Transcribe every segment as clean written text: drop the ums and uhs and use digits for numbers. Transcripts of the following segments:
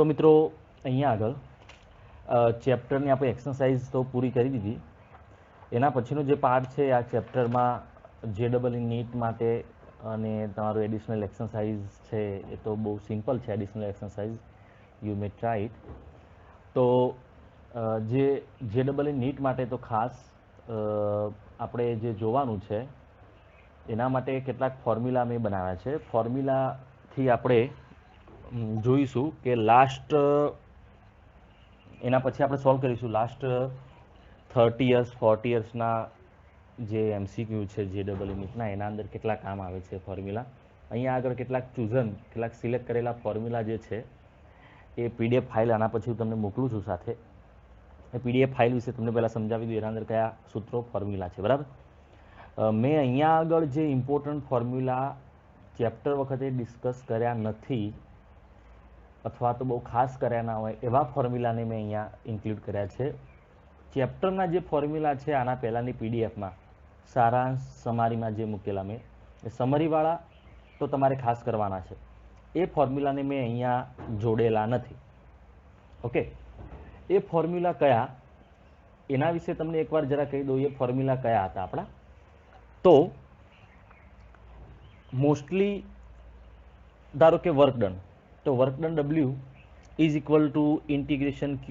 तो मित्रों અહીંયા આગળ ચેપ્ટરની આપણે એક્સરસાઇઝ તો પૂરી કરી દીધી. એના પછીનો જે પાર્ટ છે આ ચેપ્ટરમાં JEE નીટ માટે અને તમારું એડિશનલ એક્સરસાઇઝ છે એ તો બહુ સિમ્પલ છે. Additional exercise you may try it. તો જે JEE નીટ માટે તો ખાસ આપણે જે જોવાનું છે એના માટે કેટલાક ફોર્મ્યુલા મેં બનાવ્યા છે. ફોર્મ્યુલાથી આપણે જોઈશું કે લાસ્ટ એના પછી આપણે સોલ્વ કરીશું લાસ્ટ 30 યર્સ 40 યર્સના જે MCQ છે JEE નીટના એના અંદર કેટલા કામ આવે છે ફોર્મ્યુલા. અહીંયા આગળ કેટલાક કેટલાક સિલેક્ટ કરેલા ફોર્મ્યુલા જે છે એ PDF ફાઇલ આના પછી હું તમને મોકલું છું સાથે. એ PDF ફાઇલ વિશે તમને પહેલાં સમજાવી દઉં એના અંદર કયા સૂત્રો ફોર્મ્યુલા છે. બરાબર. મેં અહીંયા આગળ જે ઇમ્પોર્ટન્ટ ફોર્મ્યુલા ચેપ્ટર વખતે ડિસ્કસ કર્યા નથી અથવા તો બહુ ખાસ કર્યા ના હોય એવા ફોર્મ્યુલાને મેં અહીંયા ઇન્ક્લુડ કર્યા છે. ચેપ્ટરના જે ફોર્મ્યુલા છે આના પહેલાંની PDFમાં સારાંશ સમરીમાં જે મૂકેલા મેં એ સમરીવાળા તો તમારે ખાસ કરવાના છે. એ ફોર્મ્યુલાને મેં અહીંયા જોડેલા નથી. ઓકે. એ ફોર્મ્યુલા કયા એના વિશે તમને એકવાર જરા કહી દઉં. એ ફોર્મ્યુલા કયા હતા આપણા? તો મોસ્ટલી ધારો કે વર્ક ડન, તો work done W is equal two integration Q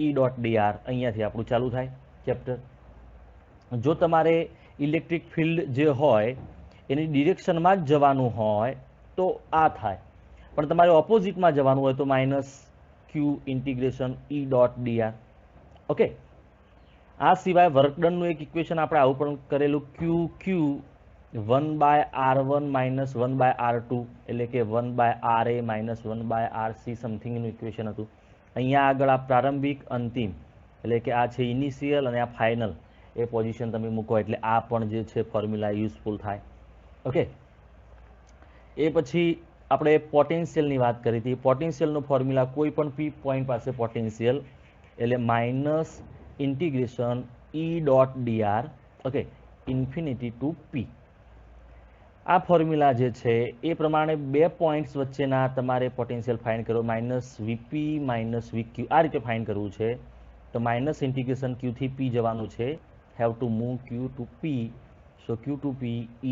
E.dr અહીંયાથી આપણું ચાલુ થાય ચેપ્ટર. જો તમારે ઇલેક્ટ્રિક ફિલ્ડ જે હોય એની ડિરેક્શનમાં જ જવાનું હોય તો આ થાય, પણ તમારે ઓપોઝિટમાં જવાનું હોય તો -Q ઇન્ટિગ્રેશન E.dr. ઓકે. આ સિવાય વર્ક ડનનું એક ઇક્વેશન આપણે આવું પણ કરેલું Q 1/r1 - 1/r2 એટલે કે 1/ra - 1/rc સમથિંગનું ઇક્વેશન હતું. અહીંયા આગળ આ પ્રારંભિક અંતિમ એટલે કે આ છે ઇનિશિયલ અને આ ફાઇનલ એ પોઝિશન તમે મૂકો એટલે આ પણ જે છે ફોર્મ્યુલા યુઝફુલ થાય. ઓકે. એ પછી આપણે પોટેન્શિયલની વાત કરી હતી. પોટેન્શિયલનો ફોર્મ્યુલા કોઈ પણ P પોઈન્ટ પાસે પોટેન્શિયલ એટલે minus integration E.dr okay infinity to P. આ ફોર્મ્યુલા જે છે એ પ્રમાણે બે પોઈન્ટ્સ વચ્ચેના તમારે પોટેન્શિયલ ફાઇન્ડ કરો -VP - VQ આ રીતે ફાઇન્ડ કરવું છે. તો માઇનસ ઇન્ટિગ્રેશન Q થી P જવાનું છે. Have to move Q to P, so Q to P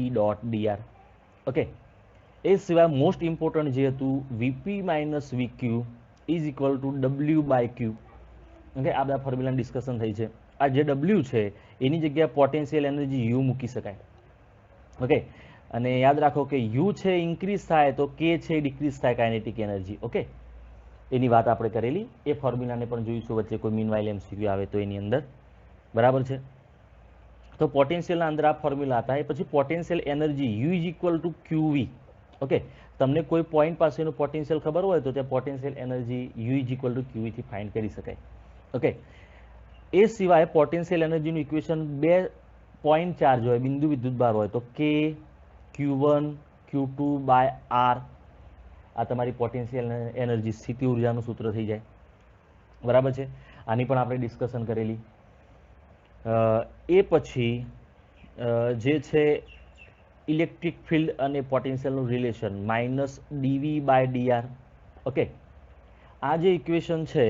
E.dr. Okay. એ સિવાય મોસ્ટ ઇમ્પોર્ટન્ટ જે હતું VP - VQ is equal to W/Q. Okay. આ બધા ફોર્મ્યુલાની ડિસ્કશન થઈ છે. આ જે W છે એની જગ્યાએ પોટેન્શિયલ એનર્જી U મૂકી શકાય. ઓકે. અને યાદ રાખો કે U છે ઇન્ક્રીઝ થાય તો K છે ડિક્રીઝ થાય કાઇનેટિક એનર્જી. ઓકે. એની વાત આપણે કરેલી. એ ફોર્મ્યુલાને પણ જોઈશું વચ્ચે કોઈ મીનવાઇલ MCQ આવે તો એની અંદર. બરાબર છે. તો પોટેન્શિયલના અંદર આ ફોર્મ્યુલા હતા. એ પછી potential energy U is equal two QV. Okay. તમને કોઈ પોઈન્ટ પાસેનું પોટેન્શિયલ ખબર હોય તો ત્યાં potential energy U is equal two QV થી ફાઇન્ડ કરી શકાય. ઓકે. એ સિવાય પોટેન્શિયલ એનર્જીનું ઇક્વેશન બે પોઈન્ટ ચાર્જ હોય બિંદુ વિદ્યુતભાર હોય તો K Q1 Q2/r આ તમારી પોટેન્શિયલ એનર્જી સ્થિતિ ઉર્જાનું સૂત્ર થઈ જાય. બરાબર છે. આની પણ આપણે ડિસ્કશન કરેલી. એ પછી જે છે ઇલેક્ટ્રિક ફિલ્ડ અને પોટેન્શિયલનું રિલેશન -dV/dr. ઓકે. આ જે ઇક્વેશન છે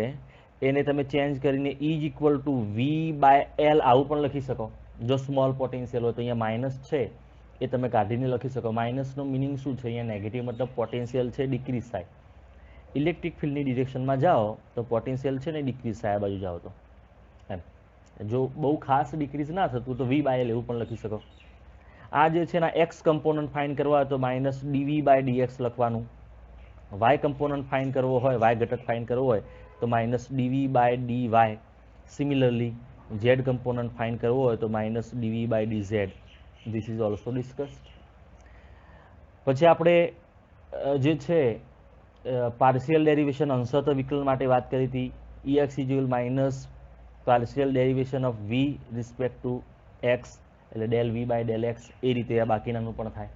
એને તમે ચેન્જ કરીને E is equal two V/L આવું પણ લખી શકો. જો સ્મોલ પોટેન્શિયલ હોય તો અહીંયા માઇનસ છે એ તમે કાઢીને લખી શકો. માઇનસનો મિનિંગ શું છે? અહીંયા નેગેટિવ મતલબ પોટેન્શિયલ છે ડિક્રીઝ થાય. ઇલેક્ટ્રિક ફિલ્ડની ડિરેક્શનમાં જાઓ તો પોટેન્શિયલ છે ને ડિક્રીઝ થાય. આ બાજુ જાઓ તો એમ. જો બહુ ખાસ ડિક્રીઝ ના થતું તો V/L એવું પણ લખી શકો. આ જે છે એના એક્સ કમ્પોનન્ટ ફાઇન્ડ કરવા હોય તો -dV/dx લખવાનું. વાય કમ્પોનન્ટ ફાઇન્ડ કરવો હોય, વાય ઘટક ફાઇન્ડ કરવો હોય તો -dV/dy. Similarly Z component find કરવો હોય તો -dV/dz. This is also discussed. પછી આપણે જે છે પાર્શિયલ ડેરિવેશન અંશત વિકલન માટે વાત કરી હતી. Ex is minus partial derivation of V respect to x એટલે del V/del x. એ રીતે આ બાકીનાનું પણ થાય.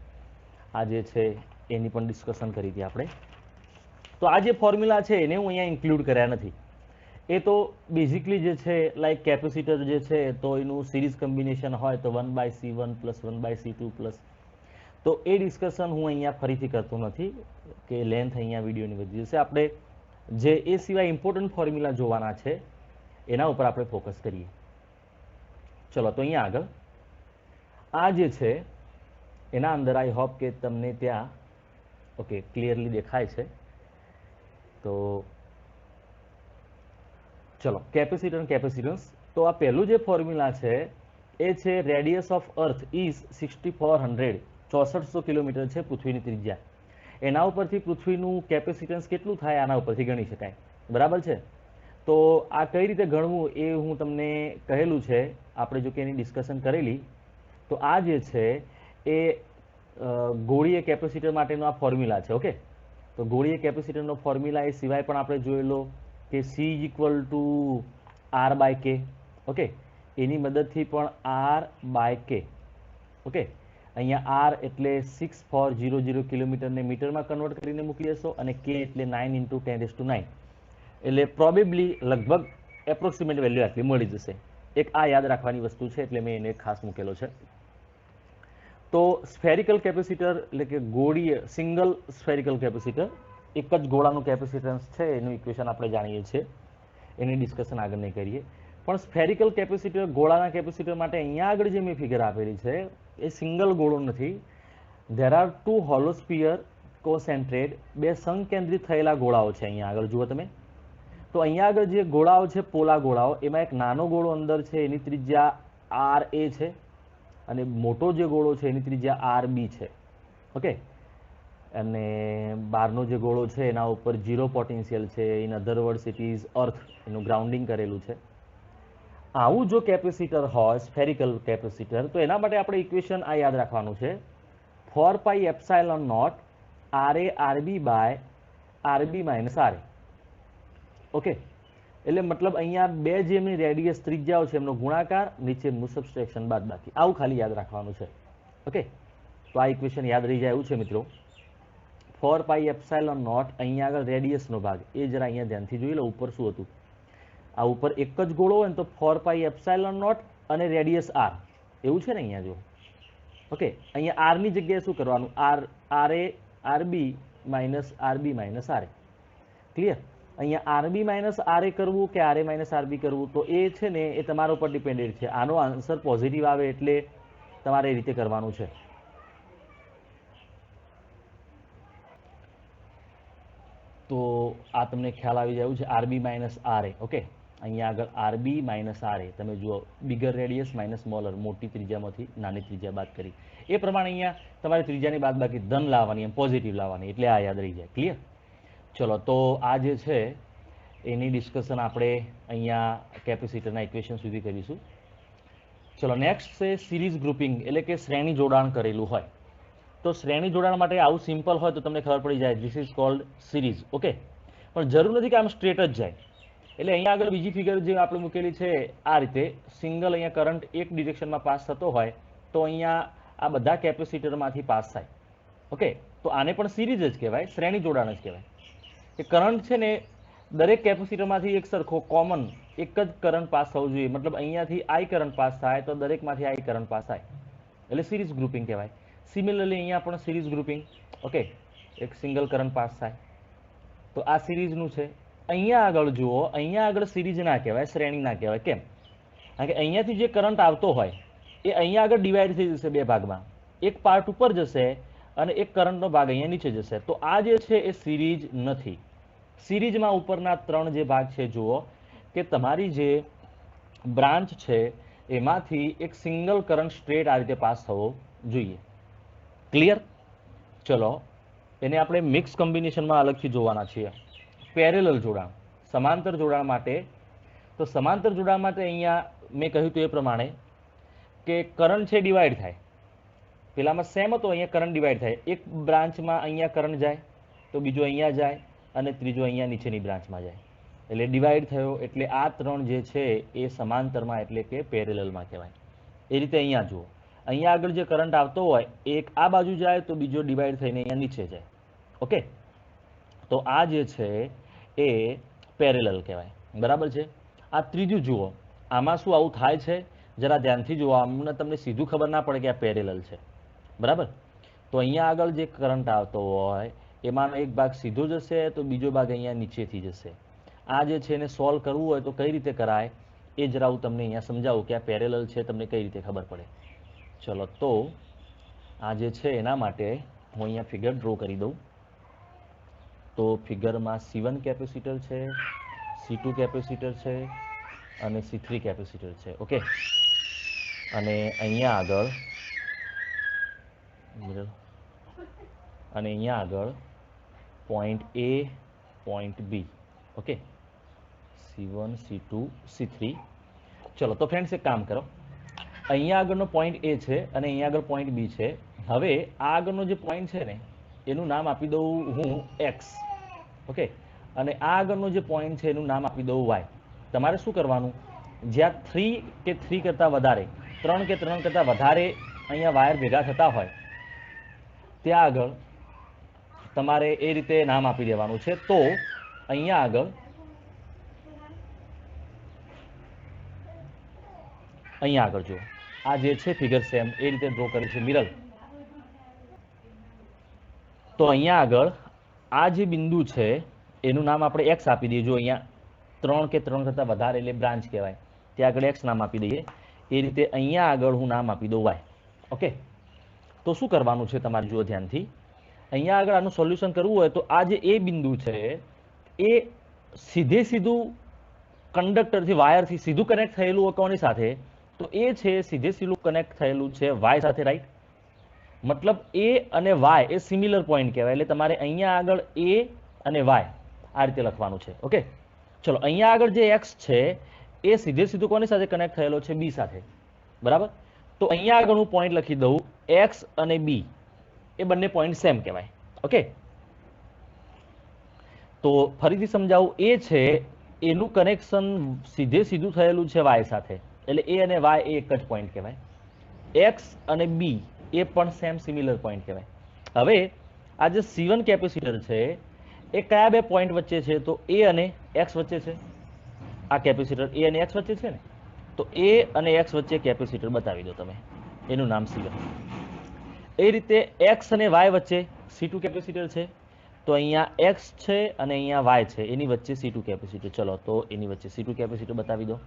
આ જે છે એની પણ ડિસ્કશન કરી હતી આપણે. તો આ જે ફોર્મ્યુલા છે એને હું અહીંયા ઇન્ક્લુડ કર્યા નથી. એ તો બેઝિકલી જે છે લાઈક કેપેસિટર જે છે તો એનું સિરીઝ કમ્બિનેશન હોય તો 1/C1 + 1/C2 તો એ ડિસ્કશન હું અહીંયા ફરીથી કરતો નથી કે લેન્થ અહીંયા વિડીયોની વધી જશે. આપણે જે એ સિવાય ઇમ્પોર્ટન્ટ ફોર્મ્યુલા જોવાના છે એના ઉપર આપણે ફોકસ કરીએ. ચલો તો અહીંયા આગળ આ જે છે એના અંદર આઈ હોપ કે તમને ત્યાં ઓકે ક્લિયરલી દેખાય છે. તો ચલો કેપેસિટર અને કેપેસિટન્સ. તો આ પહેલું જે ફોર્મ્યુલા છે એ છે radius of earth is 6400 6400 kilometre છે પૃથ્વીની ત્રિજ્યા. એના ઉપરથી પૃથ્વીનું કેપેસિટન્સ કેટલું થાય આના ઉપરથી ગણી શકાય. બરાબર છે. તો આ કઈ રીતે ગણવું એ હું તમને કહેલું છે, આપણે જો કે એની ડિસ્કશન કરેલી. તો આ જે છે એ ગોળીય કેપેસિટર માટેનો આ ફોર્મ્યુલા છે. ઓકે, તો ગોળીય કેપેસિટરનો ફોર્મ્યુલા એ સિવાય પણ આપણે જોયેલો કે C = R/K. ઓકે, એની મદદથી પણ R/K. ઓકે, અહીંયા R એટલે 6400 કિલોમીટરને મીટરમાં કન્વર્ટ કરીને મૂકી દેશો અને K એટલે 9 × 10⁹. એટલે પ્રોબેબલી લગભગ એપ્રોક્સિમેટ વેલ્યુ આટલી મળી જશે. એક આ યાદ રાખવાની વસ્તુ છે એટલે મેં એને ખાસ મૂકેલો છે. તો સ્ફેરિકલ કેપેસિટર એટલે કે ગોળીય સિંગલ સ્ફેરિકલ કેપેસિટર, એક જ ગોળાનું કેપેસિટન્સ છે એનું ઇક્વેશન આપણે જાણીએ છીએ, એની ડિસ્કશન આગળ નહીં કરીએ. પણ સ્ફેરિકલ કેપેસિટર ગોળાના કેપેસિટર માટે અહીંયા આગળ જે મેં ફિગર આપેલી છે એ સિંગલ ગોળો નથી. ધેર આર 2 હોલો સ્ફિયર કોસેન્ટ્રેડ, બે સંકેન્દ્રિત થયેલા ગોળાઓ છે. અહીંયા આગળ જુઓ તમે. તો અહીંયા આગળ જે ગોળાઓ છે પોલા ગોળાઓ, એમાં એક નાનો ગોળો અંદર છે એની ત્રિજ્યા RA છે અને મોટો જે ગોળો છે એની ત્રિજ્યા RB છે. ઓકે, અને બહારનો જે ગોળો છે એના ઉપર 0 પોટેન્શિયલ છે. In other words it is earth, એનું ગ્રાઉન્ડિંગ કરેલું છે. આવું જો કેપેસિટર હોય સ્ફેરિકલ કેપેસિટર, તો એના માટે આપણે ઇક્વેશન આ યાદ રાખવાનું છે 4πε0 RA/RB - RA. ઓકે, એટલે મતલબ અહીંયા બે જે એમની રેડિયસ ત્રિજ્યાઓ છે એમનો ગુણાકાર, નીચે એમનું સબસ્ટ્રેક્શન બાદ બાકી, આવું ખાલી યાદ રાખવાનું છે. ઓકે, તો આ ઇક્વેશન યાદ રહી જાય એવું છે મિત્રો. 4πε0 અહીંયા આગળ રેડિયસનો ભાગ એ જરા અહીંયા ધ્યાનથી જોઈ લો. ઉપર શું હતું? આ ઉપર એક જ ગોળો હોય ને તો 4πε0 અને રેડિયસ R એવું છે ને અહીંયા જો. ઓકે, અહીંયા R ની જગ્યાએ શું કરવાનું? RA/RB - RB - RA. ક્લિયર? અહીંયા RB - RA કરવું કે RA - RB કરવું, તો એ છે ને એ તમારા ઉપર ડિપેન્ડેડ છે. આનો આન્સર પોઝિટિવ આવે એટલે તમારે એ રીતે કરવાનું છે. તો આ તમને ખ્યાલ આવી જાય છે RB - RA. ઓકે, અહીંયા આગળ RB - RA તમે જુઓ, બિગર રેડિયસ માઇનસ સ્મોલર, મોટી ત્રિજ્યામાંથી નાની ત્રિજ્યા બાદ કરી. એ પ્રમાણે અહીંયા તમારે ત્રિજ્યાની બાદ બાકી ધન લાવવાની, એમ પોઝિટિવ લાવવાની, એટલે આ યાદ રહી જાય. ક્લિયર? ચલો, તો આ જે છે એની ડિસ્કશન આપણે અહીંયા કેપેસિટરના ઇક્વેશન સુધી કરીશું. ચલો, નેક્સ્ટ છે સિરીઝ ગ્રુપિંગ, એટલે કે શ્રેણી જોડાણ કરેલું હોય. તો શ્રેણી જોડાણ માટે આવું સિમ્પલ હોય તો તમને ખબર પડી જાય this is called series. Okay, પણ જરૂર નથી કે આમ સ્ટ્રેટ જ જાય. એટલે અહીંયા આગળ બીજી ફિગર જે આપણે મૂકેલી છે આ રીતે સિંગલ અહીંયા કરંટ એક ડિરેક્શનમાં પાસ થતો હોય તો અહીંયા આ બધા કેપેસિટરમાંથી પાસ થાય. ઓકે, તો આને પણ સિરીઝ જ કહેવાય, શ્રેણી જોડાણ જ કહેવાય. એ કરંટ છે ને દરેક કેપેસિટરમાંથી એક સરખો કોમન એક જ કરંટ પાસ થવું જોઈએ. મતલબ અહીંયાથી આઈ કરંટ પાસ થાય તો દરેકમાંથી આઈ કરંટ પાસ થાય, એટલે સિરીઝ ગ્રુપિંગ કહેવાય. સિમિલરલી અહીંયા પણ સિરીઝ ગ્રુપિંગ. ઓકે, એક સિંગલ કરંટ પાસ થાય તો આ સિરીઝનું છે. અહીંયા આગળ જુઓ, અહીંયા આગળ સિરીઝ ના કહેવાય, શ્રેણી ના કહેવાય. કેમ? કારણ કે અહીંયાથી જે કરંટ આવતો હોય એ અહીંયા આગળ ડિવાઈડ થઈ જશે બે ભાગમાં. એક પાર્ટ ઉપર જશે અને એક કરંટનો ભાગ અહીંયા નીચે જશે. તો આ જે છે એ સિરીઝ નથી. સિરીઝમાં ઉપરના ત્રણ જે ભાગ છે જુઓ કે તમારી જે બ્રાન્ચ છે એમાંથી એક સિંગલ કરંટ સ્ટ્રેટ આ રીતે પાસ થવો જોઈએ. ક્લિયર? ચલો, એને આપણે મિક્સ કોમ્બિનેશનમાં અલગથી જોવાના છીએ. પેરેલલ જોડાણ, સમાંતર જોડાણ માટે. તો સમાંતર જોડાણ માટે અહીંયા મેં કહ્યું હતું એ પ્રમાણે કે કરંટ છે ડિવાઈડ થાય. પેલામાં સેમ હતો, અહીંયા કરંટ ડિવાઈડ થાય. એક બ્રાન્ચમાં અહીંયા કરંટ જાય તો બીજો અહીંયા જાય અને ત્રીજો અહીંયા નીચેની બ્રાન્ચમાં જાય, એટલે ડિવાઈડ થયો. એટલે આ ત્રણ જે છે એ સમાંતરમાં એટલે કે પેરેલલમાં કહેવાય. એ રીતે અહીંયા જુઓ, અહીંયા આગળ જે કરંટ આવતો હોય એક આ બાજુ જાય તો બીજો ડિવાઈડ થઈને અહીંયા નીચે જાય. ઓકે, તો આ જે છે એ પેરેલલ કહેવાય. બરાબર છે? આ ત્રીજું જુઓ, આમાં શું આવું થાય છે જરા ધ્યાનથી જુઓ, અમને તમને સીધું ખબર ના પડે કે આ પેરેલલ છે. બરાબર? તો અહીંયા આગળ જે કરંટ આવતો હોય એમાંનો એક ભાગ સીધો જશે તો બીજો ભાગ અહીંયા નીચેથી જશે. આ જે છે એને સોલ્વ કરવું હોય તો કઈ રીતે કરાય એ જરા હું તમને અહીંયા સમજાવું કે આ પેરેલલ છે, તમને કઈ રીતે ખબર પડે. ચલો, તો આ જે છે એના માટે હું અહીંયા ફિગર ડ્રો કરી દઉં. તો ફિગરમાં C1 કેપેસિટર છે, C2 કેપેસિટર છે અને C3 કેપેસિટર છે. ઓકે, અને અહીંયા આગળ point A, point B. Okay, C1, C2, C3. ચલો, તો ફ્રેન્ડ્સ એક કામ કરો, અહીંયા આગળનો પોઈન્ટ A છે અને અહીંયા આગળ પોઈન્ટ B છે. હવે આ આગળનો જે પોઈન્ટ છે ને એનું નામ આપી દઉં હું X. ઓકે, અને આ આગળનો જે પોઈન્ટ છે એનું નામ આપી દઉં Y. તમારે શું કરવાનું, જ્યાં 3 કે 3 કરતાં વધારે, 3 કે 3 કરતાં વધારે અહીંયા વાયર ભેગા થતા હોય ત્યાં આગળ તમારે એ રીતે નામ આપી દેવાનું છે. તો અહીંયા આગળ જો આ જે છે ફિગર સેમ એ રીતે ડ્રો કરી છે મિરલ. તો અહીંયા આગળ આ જે બિંદુ છે એનું નામ આપણે X આપી દઈએ. જો અહીંયા 3 કે 3 કરતાં વધારે એટલે બ્રાન્ચ કહેવાય, ત્યાં આગળ X નામ આપી દઈએ. એ રીતે અહીંયા આગળ હું નામ આપી દઉં Y. ઓકે, તો શું કરવાનું છે તમારે જુઓ ધ્યાનથી. અહીંયા આગળ આનું સોલ્યુશન કરવું હોય તો આ જે એ બિંદુ છે એ સીધું કંડક્ટરથી વાયરથી સીધું કનેક્ટ થયેલું હોય કોની સાથે, તો એ છે સીધું કનેક્ટ થયેલું છે Y સાથે, રાઈટ. મતલબ A અને Y એ સિમિલર પોઈન્ટ કહેવાય. એટલે તમારે અહીંયા આગળ A અને Y આ રીતે લખવાનું છે. ઓકે, ચલો, અહીંયા આગળ જે X છે એ સીધું કોની સાથે કનેક્ટ થયેલો છે, B સાથે, બરાબર. તો અહીંયા આગળ હું પોઈન્ટ લખી દઉં X અને B એ બંને પોઈન્ટ સેમ કહેવાય. ઓકે, તો ફરીથી સમજાવું, એ છે એનું કનેક્શન સીધું થયેલું છે Y સાથે, એટલે A અને Y એ એક જ પોઈન્ટ કહેવાય. X અને B એ પણ સેમ સિમિલર પોઈન્ટ કહેવાય. હવે આ જે C1 કેપેસિટર છે એ કયા બે પોઈન્ટ વચ્ચે છે, તો A અને X વચ્ચે છે. આ કેપેસિટર A અને X વચ્ચે છે ને, તો A અને X વચ્ચે કેપેસિટર બતાવી દો તમે, એનું નામ C1. એ રીતે X અને Y વચ્ચે C2 કેપેસિટર છે, તો અહીંયા X છે અને અહીંયા Y છે, એની વચ્ચે C2 કેપેસિટર. ચલો, તો એની વચ્ચે C2 કેપેસિટર બતાવી દો.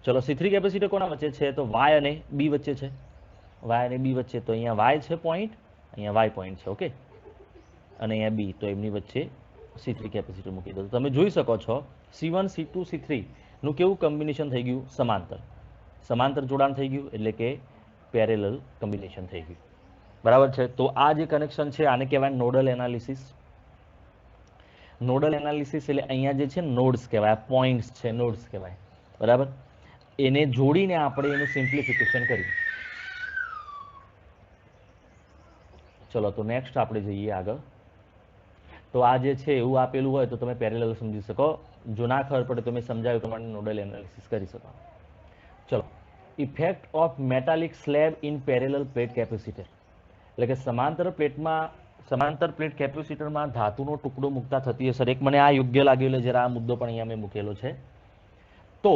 ચલો, C3 કેપેસિટર કોના વચ્ચે છે, તો Y અને B વચ્ચે છે. Y અને B વચ્ચે, તો અહીંયા Y છે પોઈન્ટ, અહીંયા Y પોઈન્ટ છે. ઓકે, અને અહીંયા B, તો એમની વચ્ચે C3 કેપેસિટર મૂકી દો. તો તમે જોઈ શકો છો C1, C2, C3 નું કેવું કોમ્બિનેશન થઈ ગયું, સમાંતર જોડાણ થઈ ગયું, એટલે કે પેરેલલ કોમ્બિનેશન થઈ ગયું. બરાબર છે. તો આ જે કનેક્શન છે આને કહેવાય નોડલ એનાલિસિસ. નોડલ એનાલિસિસ એટલે અહીંયા જે છે નોડ્સ કહેવાય, પોઈન્ટ્સ છે, નોડ્સ કહેવાય, બરાબર. એને જોડીને આપણે એનું સિમ્પ્લિફિકેશન કર્યું. ચલો, તો નેક્સ્ટ આપણે જઈએ આગળ. તો આ જે છે એવું આપેલું હોય તો તમે પેરેલલ સમજી શકો, જો ના ખબર પડે તો મેં સમજાવ્યું પ્રમાણે નોડલ એનાલિસિસ કરી શકો. ચલો, effect of metallic slab in parallel plate capacitor, એટલે કે સમાંતર પ્લેટ કેપેસિટરમાં ધાતુનો ટુકડો મૂકતા થતી અસર. એક મને આ યોગ્ય લાગ્યું, એટલે જરા આ મુદ્દો પણ અહીંયા મેં મૂકેલો છે. તો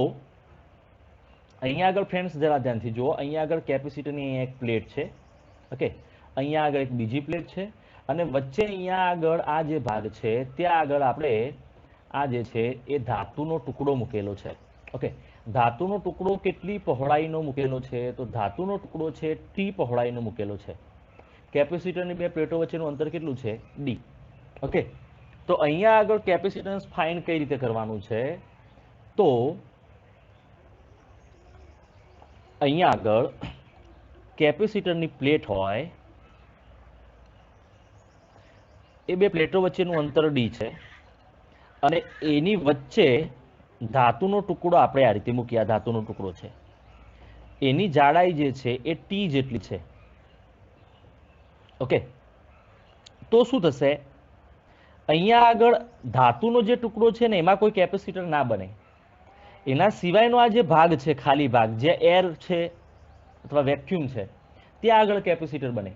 અહીંયા આગળ ફ્રેન્ડ્સ જરા ધ્યાનથી જુઓ, અહીંયા આગળ કેપેસિટરની અહીંયા એક પ્લેટ છે. ઓકે, અહીંયા આગળ એક બીજી પ્લેટ છે અને વચ્ચે અહીંયા આગળ આ જે ભાગ છે ત્યાં આગળ આપણે આ જે છે એ ધાતુનો ટુકડો મૂકેલો છે. ઓકે, ધાતુનો ટુકડો કેટલી પહોળાઈનો મૂકેલો છે, તો ધાતુનો ટુકડો છે T પહોળાઈનો મૂકેલો છે. કેપેસિટરની બે પ્લેટો વચ્ચેનું અંતર કેટલું છે, D. ઓકે, તો અહીંયા આગળ કેપેસિટન્સ ફાઇન્ડ કઈ રીતે કરવાનું છે, તો અહીંયા આગળ કેપેસિટરની પ્લેટ હોય, એ બે પ્લેટો વચ્ચેનું અંતર D છે અને એની વચ્ચે ધાતુનો ટુકડો આપણે આ રીતે મૂકીએ. આ ધાતુનો ટુકડો છે, એની જાડાઈ જે છે એ T જેટલી છે. ઓકે, તો શું થશે, અહીંયા આગળ ધાતુનો જે ટુકડો છે ને એમાં કોઈ કેપેસિટર ના બને. એના સિવાયનો આ જે ભાગ છે, ખાલી ભાગ, જે એર છે અથવા વેક્યુમ છે, ત્યાં આગળ કેપેસિટર બને.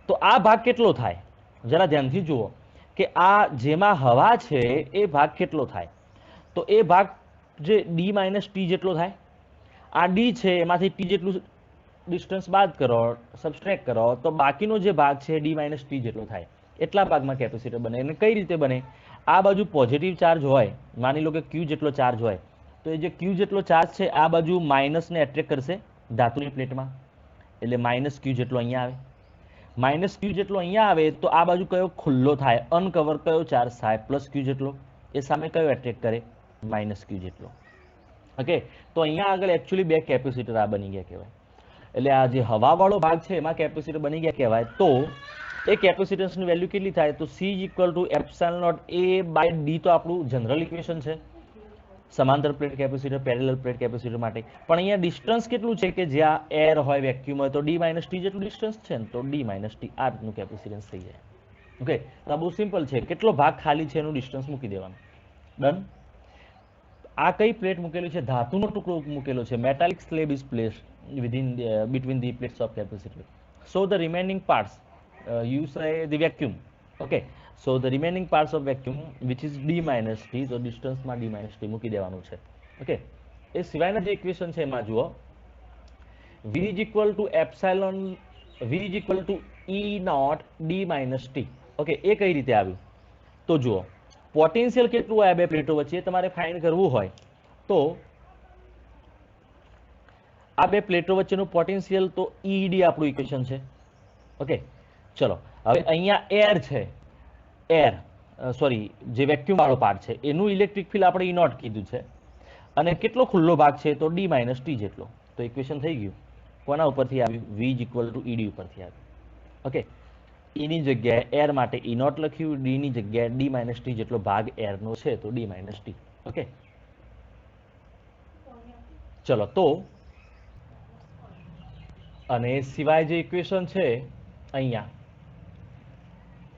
તો આ ભાગ કેટલો થાય, જરા ધ્યાનથી જુઓ કે આ જેમાં હવા છે એ ભાગ કેટલો થાય, તો એ ભાગ જે D - T જેટલો થાય. આ D છે એમાંથી T જેટલું ડિસ્ટન્સ બાદ કરો, સબસ્ટ્રેક્ટ કરો, તો બાકીનો જે ભાગ છે D - T જેટલો થાય. એટલા ભાગમાં કેપેસિટર બને. અને કઈ રીતે બને? આ બાજુ પોઝિટિવ ચાર્જ હોય, માની લો કે ક્યુ જેટલો ચાર્જ હોય, તો એ જે ક્યુ જેટલો ચાર્જ છે આ બાજુ માઇનસને એટ્રેક્ટ કરશે ધાતુની પ્લેટમાં, એટલે માઇનસ ક્યુ જેટલો અહીંયા આવે. માઇનસ ક્યુ જેટલો અહીંયા આવે તો આ બાજુ કયો ખુલ્લો થાય, અનકવર કયો ચાર્જ થાય, પ્લસ ક્યુ જેટલો. એ સામે કયો એટ્રેક્ટ કરે? માઇનસ ક્યુ જેટલો. ઓકે, તો અહીંયા આગળ એકચ્યુઅલી બે કેપેસિટર આ બની ગયા કહેવાય. એટલે આ જે હવાવાળો ભાગ છે એમાં કેપેસિટર બની ગયા કહેવાય. તો એ કેપેસિટન્સની વેલ્યુ કેટલી થાય? તો C = epsilon naught A by D તો આપણું જનરલ ઇક્વેશન છે સમાંતર plate capacitor, parallel plate capacitor માટે. પણ અહીંયા ડિસ્ટન્સ કેટલું છે કે જ્યાં એર હોય, વેક્યુમ હોય, તો D - T જેટલું ડિસ્ટન્સ છે ને, તો D - T આ રીતનું કેપેસિટન્સ થઈ જાય. ઓકે, તો આ બહુ સિમ્પલ છે. કેટલો ભાગ ખાલી છે એનું ડિસ્ટન્સ મૂકી દેવાનું. ડન. આ કઈ પ્લેટ મૂકેલી છે? ધાતુનો ટુકડો મૂકેલો છે. Metallic slab is placed between the plates of capacitor. So the remaining parts, you say the vacuum. Okay, so the remaining parts of vacuum which is D - T, તો ડિસ્ટન્સમાં D - T મૂકી દેવાનું છે. ઓકે, એ સિવાયના જે equation છે એમાં જુઓ, V = E naught D - T. Okay, એ કઈ રીતે આવ્યું? તો જુઓ, પોટેન્શિયલ કેટલું હોય બે પ્લેટો વચ્ચે તમારે ફાઇન્ડ કરવું હોય તો આ બે પ્લેટો વચ્ચેનું પોટેન્શિયલ તો ED આપણું ઇક્વેશન છે. ઓકે, ચલો હવે અહીંયા એર છે, જે વેક્યુમ વાળો પાર્ટ છે એનું ઇલેક્ટ્રિક ફિલ્ડ આપણે E નોટ કીધું છે, અને કેટલો ખુલ્લો ભાગ છે તો D - T જેટલો. તો ઇક્વેશન થઈ ગયું. કોના ઉપરથી આવ્યું? V = ED ઉપરથી આવ્યું. ઓકે, E ની જગ્યાએ એર માટે E નોટ લખ્યું, D ની જગ્યાએ D - T જેટલો ભાગ એરનો છે તો D - T. ઓકે, ચલો તો અને સિવાય જે ઇક્વેશન છે અહીંયા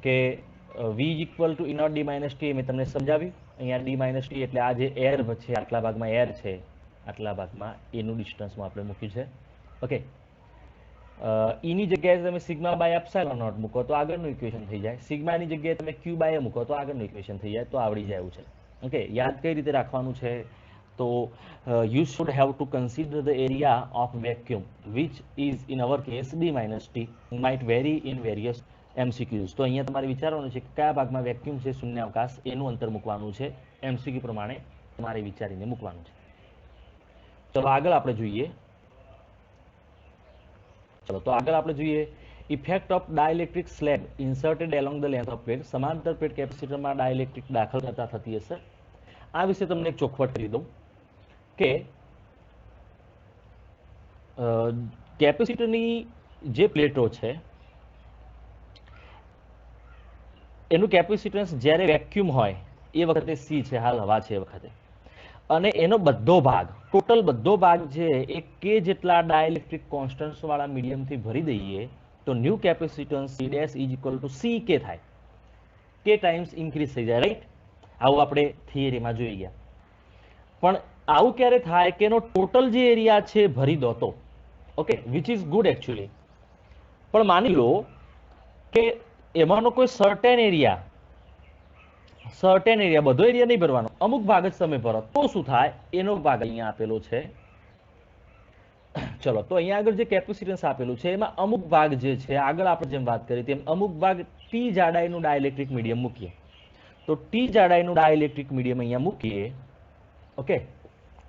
કે V = E naught D - T, મેં તમને સમજાવ્યું. અહીંયા D - T એટલે આ જે એર છે, આટલા ભાગમાં એર છે, આટલા ભાગમાં એનું ડિસ્ટન્સમાં આપણે મૂક્યું છે. ઓકે, E ની જગ્યાએ તમે સિગ્મા બાય એપ્સિલોન નોટ મૂકો તો આગળનું ઇક્વેશન થઈ જાય. સિગ્માની જગ્યાએ તમે Q બાય મૂકો તો આગળનું ઇક્વેશન થઈ જાય. તો આવડી જાય એવું છે. ઓકે, યાદ કઈ રીતે રાખવાનું છે? તો you should have to consider the area of vacuum which is in our case D - T might vary in various MCQs. તો અહીંયા તમારે વિચારવાનું છે કે કયા ભાગમાં વેક્યુમ છે, શૂન્યાવકાશ, એનું અંતર મૂકવાનું છે. MCQ પ્રમાણે તમારે વિચારીને મૂકવાનું છે. ચલો આગળ આપણે જોઈએ. Effect of dielectric slab inserted along the length of plate. સમાંતર પ્લેટ કેપેસિટરમાં ડાઇલેક્ટ્રિક દાખલ કરતા થતી હશે. આ વિશે તમને એક ચોખવટ કરી દઉં કે કેપેસિટરની જે પ્લેટો છે એનું કેપેસિટન્સ જ્યારે વેક્યુમ હોય એ વખતે C છે, હાલ હવા છે એ વખતે, અને એનો બધો ભાગ, ટોટલ બધો ભાગ છે એ K જેટલા ડાઇલેક્ટ્રિક કોન્સ્ટન્ટ્સ વાળા મીડિયમથી ભરી દઈએ તો ન્યૂ કેપેસિટન્સ C' = CK થાય. K ટાઈમ્સ ઇન્ક્રીઝ થઈ જાય, રાઈટ? આવું આપણે થિયરીમાં જોઈ ગયા. પણ આવું ક્યારે થાય કે એનો ટોટલ જે એરિયા છે ભરી દો તો. Okay, which is good actually. પણ માની લો કે એમાંનો કોઈ સર્ટેન એરિયા, બધો એરિયા નહીં ભરવાનો, અમુક ભાગ જ તમે ભરો તો શું થાય? એનો ભાગ અહીંયા આપેલો છે. ચલો, તો અહીંયા આગળ જે કેપેસિટન્સ આપેલું છે એમાં અમુક ભાગ જે છે, આગળ આપણે જેમ વાત કરી તેમ અમુક ભાગ T જાડાઈનું ડાઇલેક્ટ્રિક મીડિયમ મૂકીએ. તો T જાડાઈનું ડાઇલેક્ટ્રિક મીડિયમ અહીંયા મૂકીએ. ઓકે,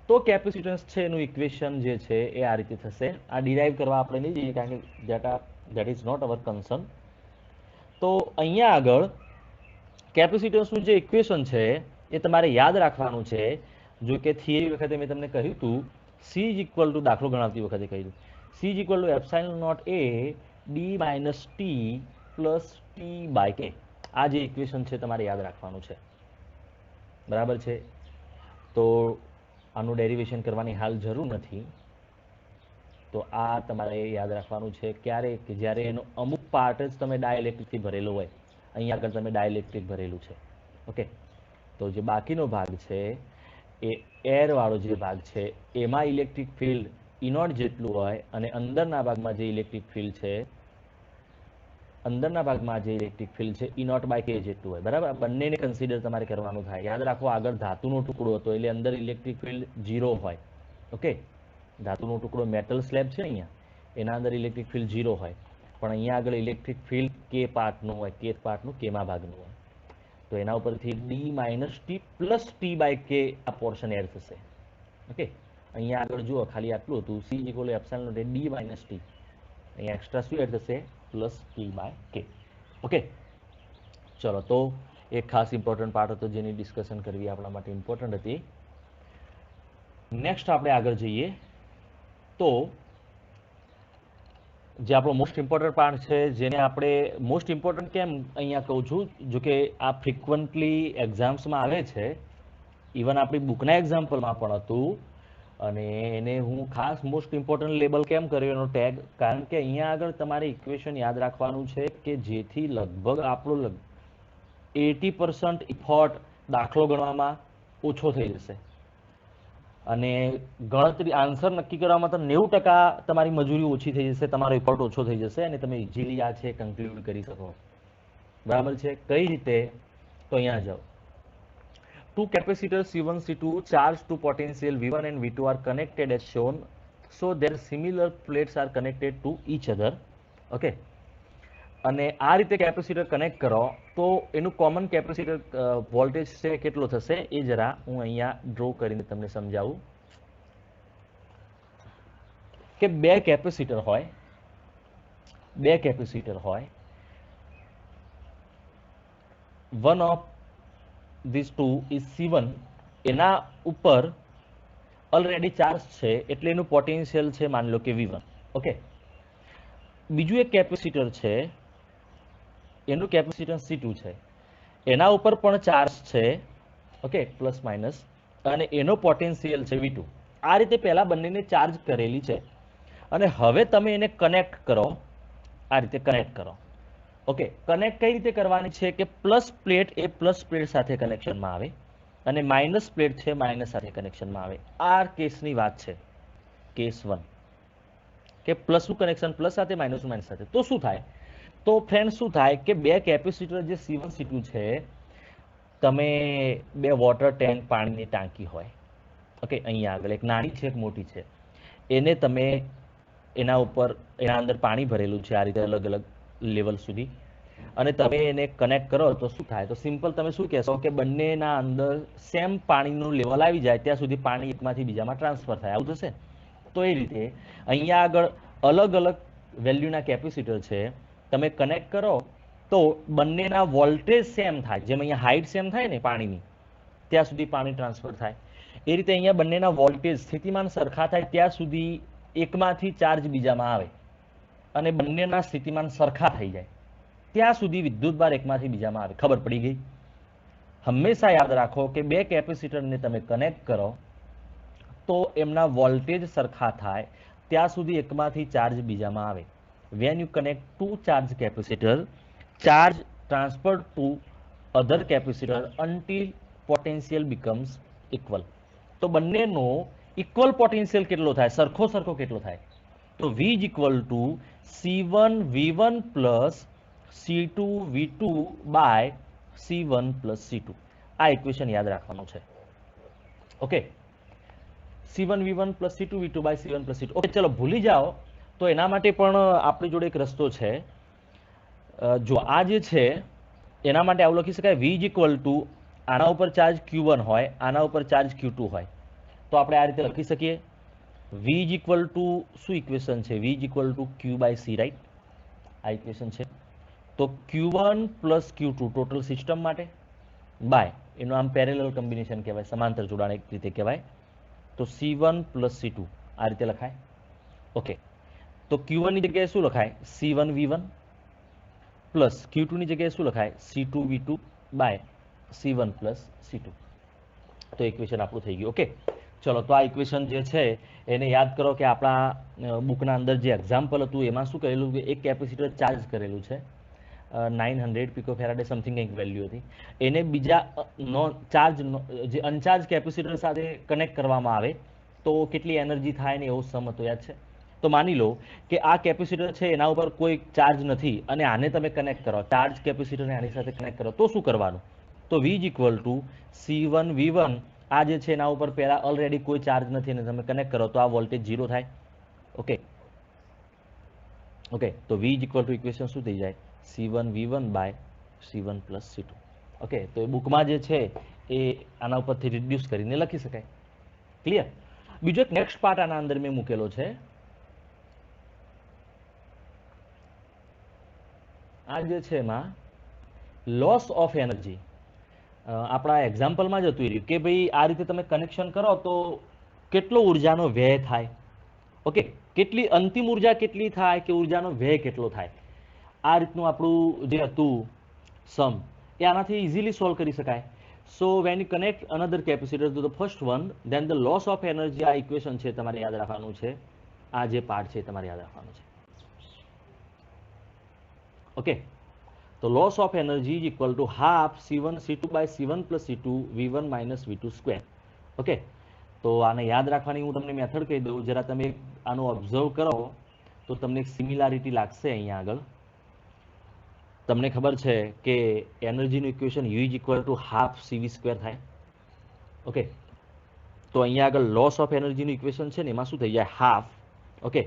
તો કેપેસિટન્સ છે એનું ઇક્વેશન જે છે એ આ રીતે થશે. આ ડિરાઈવ કરવા આપણે નહીં જઈએ કારણ કે that is not our concern. તો અહીંયા આગળ કેપેસિટન્સનું જે ઇક્વેશન છે એ તમારે યાદ રાખવાનું છે. જો કે થિયરી વખતે મેં તમને કહ્યું હતું C = દાખલો ગણાવતી વખતે કહ્યું C = epsilon naught A D - T + T/K. આ જે ઇક્વેશન છે તમારે યાદ રાખવાનું છે. બરાબર છે? તો આનું ડેરિવેશન કરવાની હાલ જરૂર નથી. તો આ તમારે યાદ રાખવાનું છે ક્યારે કે જ્યારે એનો અમુક પાર્ટ જ તમે ડાઇલેક્ટ્રિકથી ભરેલો હોય. અહીંયા આગળ તમે ડાઇલેક્ટ્રિક ભરેલું છે. ઓકે, તો જે બાકીનો ભાગ છે એ એર વાળો જે ભાગ છે એમાં ઇલેક્ટ્રિક ફિલ્ડ E નોટ જેટલું હોય, અને અંદરના ભાગમાં જે ઇલેક્ટ્રિક ફિલ્ડ છે E નોટ બાય K જેટલું હોય. બરાબર? બંનેને કન્સિડર તમારે કરવાનું થાય. યાદ રાખો, આગળ ધાતુનો ટુકડો હતો એટલે અંદર ઇલેક્ટ્રિક ફિલ્ડ 0 હોય. ઓકે, ધાતુનો ટુકડો મેટલ સ્લેબ છે અહીંયા, એના અંદર ઇલેક્ટ્રિક ફિલ્ડ 0 હોય, પણ અહીંયા આગળ ઇલેક્ટ્રિક ફિલ્ડ કે પાર્ટનું હોય, કે પાર્ટનું કેમાં ભાગનું હોય, તો એના ઉપરથી d minus t plus t by K આ પોર્શન એડ થશે. ઓકે, અહીંયા આગળ જુઓ ખાલી આટલું હતું, C equal epsilon D minus T, અહીંયા એક્સ્ટ્રા શું એડ થશે? પ્લસ ટી બાય કે. ઓકે, ચલો, તો એક ખાસ ઇમ્પોર્ટન્ટ પાર્ટ હતો જેની ડિસ્કશન કરવી આપણા માટે ઇમ્પોર્ટન્ટ હતી. નેક્સ્ટ આપણે આગળ જઈએ તો જે આપણો મોસ્ટ ઇમ્પોર્ટન્ટ પાર્ટ છે, જેને આપણે મોસ્ટ ઇમ્પોર્ટન્ટ કેમ અહીંયા કહું છું, જો કે આ ફ્રિકવન્ટલી એક્ઝામ્સમાં આવે છે, ઇવન આપણી બુકના એક્ઝામ્પલમાં પણ હતું, અને એને હું ખાસ મોસ્ટ ઇમ્પોર્ટન્ટ લેબલ કેમ કર્યો એનો ટેગ, કારણ કે અહીંયા આગળ તમારે ઇક્વેશન યાદ રાખવાનું છે કે જેથી લગભગ આપણો 80% ઇફોર્ટ દાખલો ગણવામાં ઓછો થઈ જશે, અને ગણતરી આન્સર નક્કી કરવામાં તો 90% તમારી મજૂરી ઓછી થઈ જશે, તમારો ઇફોર્ટ ઓછો થઈ જશે, અને તમે ઇઝીલી આ છે કન્ક્લુડ કરી શકો. બરાબર છે? કઈ રીતે? તો અહીંયા જાઓ. Two capacitors C1, C2 charged to potential V1 and V2 are connected as shown. So their similar plates are connected to each other. Okay. અને આ રીતે કેપેસિટર કનેક્ટ કરો તો એનું કોમન કેપેસિટર વોલ્ટેજ છે કેટલો થશે એ જરા હું અહીંયા ડ્રો કરીને તમને સમજાવું. કે બે કેપેસિટર હોય, one of these two is C1, એના ઉપર ઓલરેડી ચાર્જ છે એટલે એનું પોટેન્શિયલ છે માની લો કે V1. ઓકે, બીજું એક કેપેસિટર છે, એનું કેપેસિટન્સ C2 છે, એના ઉપર પણ ચાર્જ છે, ઓકે, પ્લસ માઇનસ, અને એનો પોટેન્શિયલ છે V2. આ રીતે પહેલા બંનેને ચાર્જ કરેલી છે, અને હવે તમે એને કનેક્ટ કરો, આ રીતે કનેક્ટ કરો. ઓકે, કનેક્ટ કઈ રીતે કરવાની છે કે પ્લસ પ્લેટ એ પ્લસ પ્લેટ સાથે કનેક્શનમાં આવે, અને માઇનસ પ્લેટ છે માઇનસ સાથે કનેક્શનમાં આવે. આ કેસની વાત છે, કેસ 1, કે પ્લસનું કનેક્શન પ્લસ સાથે, માઇનસનું માઇનસ સાથે. તો શું થાય? તો ફ્રેન્ડ શું થાય કે બે કેપેસિટર જે C1 C2 છે, તમે બે વોટર ટેન્ક પાણીની ટાંકી હોય, ઓકે, અહીંયા આગળ એક નાની છે એક મોટી છે, એને તમે એના ઉપર એના અંદર પાણી ભરેલું છે આ રીતે અલગ અલગ લેવલ સુધી, અને તમે એને કનેક્ટ કરો તો શું થાય? તો સિમ્પલ તમે શું કહેશો કે બંનેના અંદર સેમ પાણીનું લેવલ આવી જાય ત્યાં સુધી પાણી એકમાંથી બીજામાં ટ્રાન્સફર થાય, આવું થશે. તો એ રીતે અહીંયા આગળ અલગ અલગ વેલ્યુના કેપેસિટર છે, તમે કનેક્ટ કરો તો બંનેના વોલ્ટેજ સેમ થાય, જેમ અહીંયા હાઇટ સેમ થાય ને પાણીની, ત્યાં સુધી પાણી ટ્રાન્સફર થાય. એ રીતે અહીંયા બંનેના વોલ્ટેજ સ્થિતિમાન સરખા થાય ત્યાં સુધી એકમાંથી ચાર્જ બીજામાં આવે, અને બંનેના સ્થિતિમાન સરખા થઈ જાય ત્યાં સુધી વિદ્યુતભાર એકમાંથી બીજામાં આવે. ખબર પડી ગઈ? હંમેશા યાદ રાખો કે બે કેપેસિટરને તમે કનેક્ટ કરો તો એમના વોલ્ટેજ સરખા થાય ત્યાં સુધી એકમાંથી ચાર્જ બીજામાં આવે. When you connect two charge capacitor, charge transferred to other capacitor until potential becomes equal. તો બંનેનો ઇક્વલ પોટેન્શિયલ કેટલો થાય? સરખો કેટલો થાય? તો V is equal to C1 V1 plus C2 V2 by C1 plus C2. આ ઇક્વેશન યાદ રાખવાનું છે. Okay, C1 V1 plus C2 V2 by C1 plus C2. Okay, ચલો ભૂલી જાઓ તો એના માટે પણ આપણી જોડે એક રસ્તો છે. જો આ જે છે એના માટે આવું લખી શકાય, V is equal to આના ઉપર ચાર્જ Q1 હોય, આના ઉપર ચાર્જ Q2 હોય, તો આપણે આ રીતે લખી શકીએ. V is equal to શું ઇક્વેશન છે? V is equal to Q by C, right? આ ઇક્વેશન છે. તો Q1 plus Q2 total system માટે બાય એનું આમ પેરેલલ કોમ્બિનેશન કહેવાય, સમાંતર જોડાણ એક રીતે કહેવાય. તો C1 પ્લસ C2 આ રીતે લખાય. ઓકે, તો Q1 ની જગ્યાએ શું લખાય? C1 V1 પ્લસ Q2 ની જગ્યાએ શું લખાય? C2 V2 by C1 plus C2. તો ઇક્વેશન આપણું થઈ ગયું. ઓકે, ચલો, તો આ ઇક્વેશન જે છે એને યાદ કરો કે આપણા બુકના અંદર જે એક્ઝામ્પલ હતું એમાં શું કરેલું કે એક કેપેસિટર ચાર્જ કરેલું છે 900 પિકોફેરાડે સમથિંગ એક વેલ્યુ હતી, એને બીજા ચાર્જ જે અનચાર્જ કેપેસિટર સાથે કનેક્ટ કરવામાં આવે તો કેટલી એનર્જી થાય ને એવો સમ હતો, યાદ છે? તો માની લો કે આ કેપેસિટર છે એના ઉપર કોઈ ચાર્જ નથી અને આને તમે કનેક્ટ કરો, ચાર્જ કેપેસિટરને આની સાથે કનેક્ટ કરો તો શું કરવાનું? તો V is equal to C1 V1, આ જે છે એના ઉપર પહેલા ઓલરેડી કોઈ ચાર્જ નથી અને તમે કનેક્ટ કરો તો આ વોલ્ટેજ 0 થાય. ઓકે, તો V is equal to equation શું થઈ જાય? C1V1 by C1 plus C2. Okay, તો એ બુકમાં જે છે એ આના ઉપરથી રિડ્યુસ કરીને લખી શકાય. ક્લિયર? બીજો એક નેક્સ્ટ પાર્ટ આના અંદર મેં મૂકેલો છે. આ જે છે એમાં લોસ ઓફ એનર્જી આપણા એક્ઝામ્પલમાં જ હતું રહ્યું કે ભાઈ આ રીતે તમે કનેક્શન કરો તો કેટલો ઉર્જાનો વ્યય થાય. ઓકે, કેટલી અંતિમ ઉર્જા કેટલી થાય કે ઉર્જાનો વ્યય કેટલો થાય. આ રીતનું આપણું જે હતું સમ એ આનાથી ઇઝીલી સોલ્વ કરી શકાય. So when you connect another capacitor to the first one, then the loss of energy, આ ઇક્વેશન છે તમારે યાદ રાખવાનું છે. આ જે પાર્ટ છે તમારે યાદ રાખવાનું છે. ઓકે, તો loss of energy is equal to half C1 C2 by C1 plus C2 V1 minus V2 square. Okay, તો આને યાદ રાખવાની હું તમને મેથડ કહી દઉં. જરા તમે આનું ઓબ્ઝર્વ કરો તો તમને એક સિમિલારિટી લાગશે. અહીંયા આગળ તમને ખબર છે કે એનર્જીનું equation U is equal to half CV square થાય. ઓકે, તો અહીંયા આગળ લોસ ઓફ એનર્જીનું ઇક્વેશન છે ને એમાં શું થઈ જાય? હાફ. ઓકે,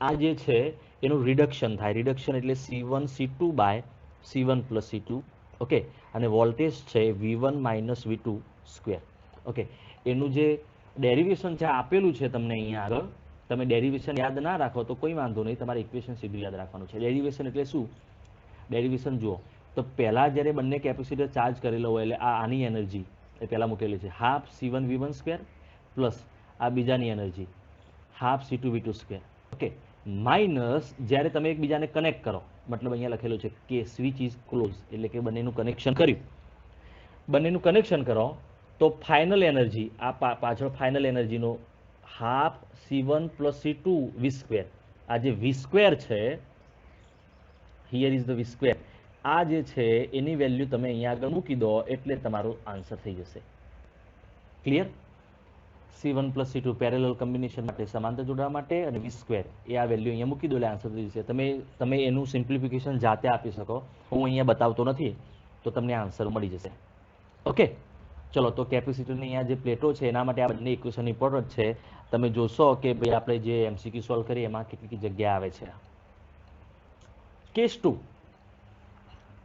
આ જે છે એનું રિડક્શન થાય. રિડક્શન એટલે C1 C2 by C1 plus C2. Okay, અને વોલ્ટેજ છે V1 minus V2 square. Okay, એનું જે ડેરિવેશન છે આપેલું છે તમને અહીંયા આગળ. તમે ડેરિવેશન યાદ ના રાખો તો કોઈ વાંધો નહીં, તમારે ઇક્વેશન સીધું યાદ રાખવાનું છે. ડેરિવેશન એટલે શું? ડેરિવેશન જુઓ તો પહેલાં જ્યારે બંને કેપેસિટર ચાર્જ કરેલો હોય એટલે આની એનર્જી એ પહેલાં મૂકેલી છે half C1 V1 square plus આ બીજાની energy half C2 V2 square. Okay, minus જ્યારે તમે એકબીજાને કનેક્ટ કરો, મતલબ અહીંયા લખેલું છે કે સ્વિચ ઇઝ ક્લોઝ, એટલે કે બંનેનું કનેક્શન કર્યું. બંનેનું કનેક્શન કરો તો ફાઇનલ એનર્જી, આ પાછળ ફાઇનલ એનર્જીનો half C1 plus C2 V square. આ જે V સ્ક્વેર છે, here is the V square, આ જે છે એની વેલ્યુ તમે અહીંયા આગળ મૂકી દો એટલે તમારો આન્સર થઈ જશે. Clear? C1 plus C2 parallel combination માટે, સમાંતર જોડાવા માટે, અને V સ્ક્વેર એ આ વેલ્યુ અહીંયા મૂકી દો એટલે આન્સર થઈ જશે. તમે એનું સિમ્પ્લિફિકેશન જાતે આપી શકો, હું અહીંયા બતાવતો નથી, તો તમને આન્સર મળી જશે. ઓકે, ચલો તો કેપેસિટરની અહીંયા જે પ્લેટો છે એના માટે આ બંને ઇક્વેશન ઇમ્પોર્ટન્ટ છે. તમે જોશો કે ભાઈ આપણે જે MCQ સોલ્વ કરીએ એમાં કેટલી જગ્યા આવે છે. કેસ 2.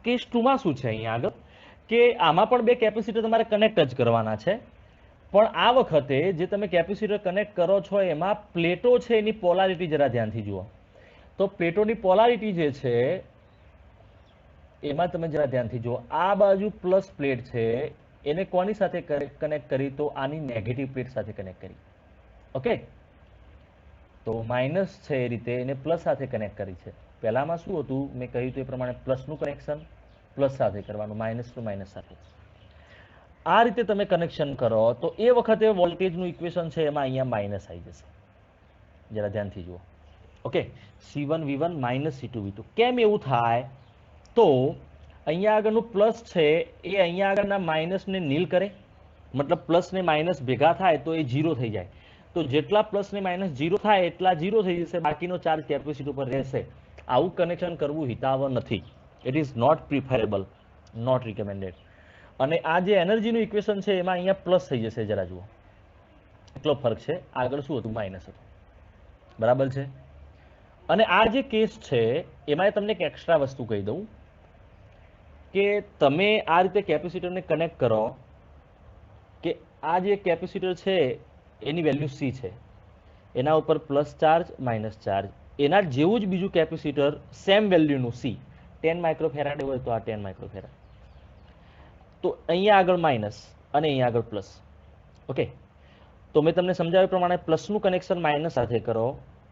કેસ 2માં શું છે અહીંયા આગળ કે આમાં પણ બે કેપેસિટર તમારે કનેક્ટ જ કરવાના છે, પણ આ વખતે જે તમે કેપેસિટર કનેક્ટ કરો છો એમાં પ્લેટો છે એની પોલારિટી જરા ધ્યાનથી જુઓ. તો પ્લેટોની પોલારિટી જે છે એમાં તમે જરા ધ્યાનથી જુઓ. આ બાજુ પ્લસ પ્લેટ છે એને કોની સાથે કનેક્ટ કરી? તો આની નેગેટિવ પ્લેટ સાથે કનેક્ટ કરી. ઓકે, તો માઇનસ છે એ રીતે એને પ્લસ સાથે કનેક્ટ કરી છે. પહેલામાં શું હતું મેં કહ્યું તો એ પ્રમાણે પ્લસનું કનેક્શન પ્લસ સાથે કરવાનું, માઇનસનું માઇનસ સાથે. આ રીતે તમે કનેક્શન કરો તો એ વખતે વોલ્ટેજનું ઇક્વેશન છે એમાં અહીંયા માઇનસ આવી જશે. જરા ધ્યાનથી જુઓ. Okay, C1 V1 minus C2 V2. કેમ એવું થાય? તો અહીંયા આગળનું પ્લસ છે એ અહીંયા આગળના માઇનસને નીલ કરે, મતલબ પ્લસ ને માઇનસ ભેગા થાય તો એ 0 થઈ જાય. તો જેટલા પ્લસ ને માઇનસ 0 થાય એટલા 0 થઈ જશે, બાકીનો ચાર્જ કેપેસિટર પર રહેશે. આવું કનેક્શન કરવું હિતાવહ નથી. It is not preferable, not recommended. અને આ જે એનર્જીનું ઇક્વેશન છે એમાં અહીંયા પ્લસ થઈ જશે. જરા જુઓ એટલો ફરક છે, આગળ શું હતું? માઇનસ હતું. બરાબર છે? અને આ જે કેસ છે એમાં તમને એક એક્સ્ટ્રા વસ્તુ કહી દઉં કે તમે આ રીતે કેપેસિટરને કનેક્ટ કરો કે આ જે કેપેસિટર છે એની વેલ્યુ C છે, એના ઉપર પ્લસ ચાર્જ માઇનસ ચાર્જ, એના જેવું જ બીજું કેપેસિટર સેમ વેલ્યુનું C 10 માઇક્રોફેરાડ હોય તો આ 10 માઇક્રોફેરાડ. તો અહીંયા આગળ માઇનસ અને અહીંયા આગળ પ્લસ. ઓકે, તો મેં તમને સમજાવ્યા પ્રમાણે પ્લસનું કનેક્શન માઇનસ સાથે કરો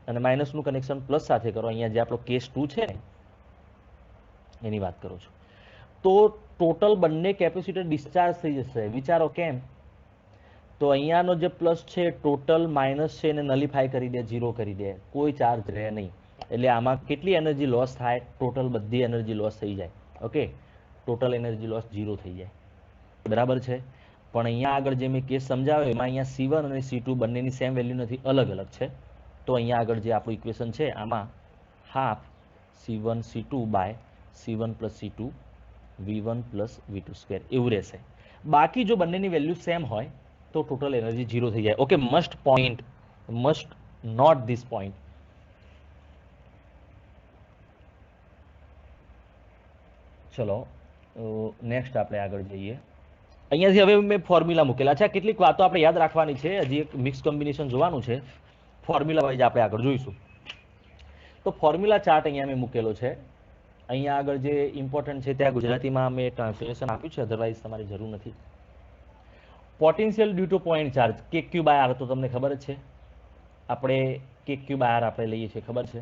અને માઇનસનું કનેક્શન પ્લસ સાથે કરો. અહીંયા જે આપણો કેસ 2 છે ને એની વાત કરું છું. તો ટોટલ બંને કેપેસિટર ડિસ્ચાર્જ થઈ જશે. વિચારો કેમ? તો અહીંયાનો જે પ્લસ છે ટોટલ માઇનસ છે એને નલિફાય કરી દે, 0 કરી દે, કોઈ ચાર્જ રહે નહીં. એટલે આમાં કેટલી એનર્જી લોસ થાય? ટોટલ બધી એનર્જી લોસ થઈ જાય. ઓકે, ટોટલ એનર્જી લોસ 0 થઈ જાય. બરાબર છે? પણ અહીંયા આગળ જે મેં કેસ સમજાવ્યો એમાં અહીંયા C1 અને C2 બંનેની સેમ વેલ્યુ નથી, અલગ અલગ છે. તો અહીંયા આગળ જે આપણું ઇક્વેશન છે આમાં half C1 C2 by C1 plus C2 V1 plus V2 square એવું રહેશે. બાકી જો બંનેની વેલ્યુ સેમ હોય તો ટોટલ એનર્જી 0 થઈ જાય. Okay, must not this point. ચલો નેક્સ્ટ આપણે આગળ જઈએ. અહીંયાથી હવે મેં ફોર્મ્યુલા મૂકેલા છે. કેટલીક વાતો આપણે યાદ રાખવાની છે. હજી એક મિક્સ કોમ્બિનેશન જોવાનું છે. ફોર્મ્યુલા વાઇઝ આપણે આગળ જોઈશું. તો ફોર્મ્યુલા ચાર્ટ અહીંયા મેં મૂકેલો છે. અહીંયા આગળ જે ઇમ્પોર્ટન્ટ છે ત્યાં ગુજરાતીમાં મેં ટ્રાન્સલેશન આપ્યું છે, અધરવાઇઝ તમારી જરૂર નથી. Potential due to point charge K Q by R તો તમને ખબર જ છે. આપણે કે ક્યુ બાય આર આપણે લઈએ છીએ, ખબર છે.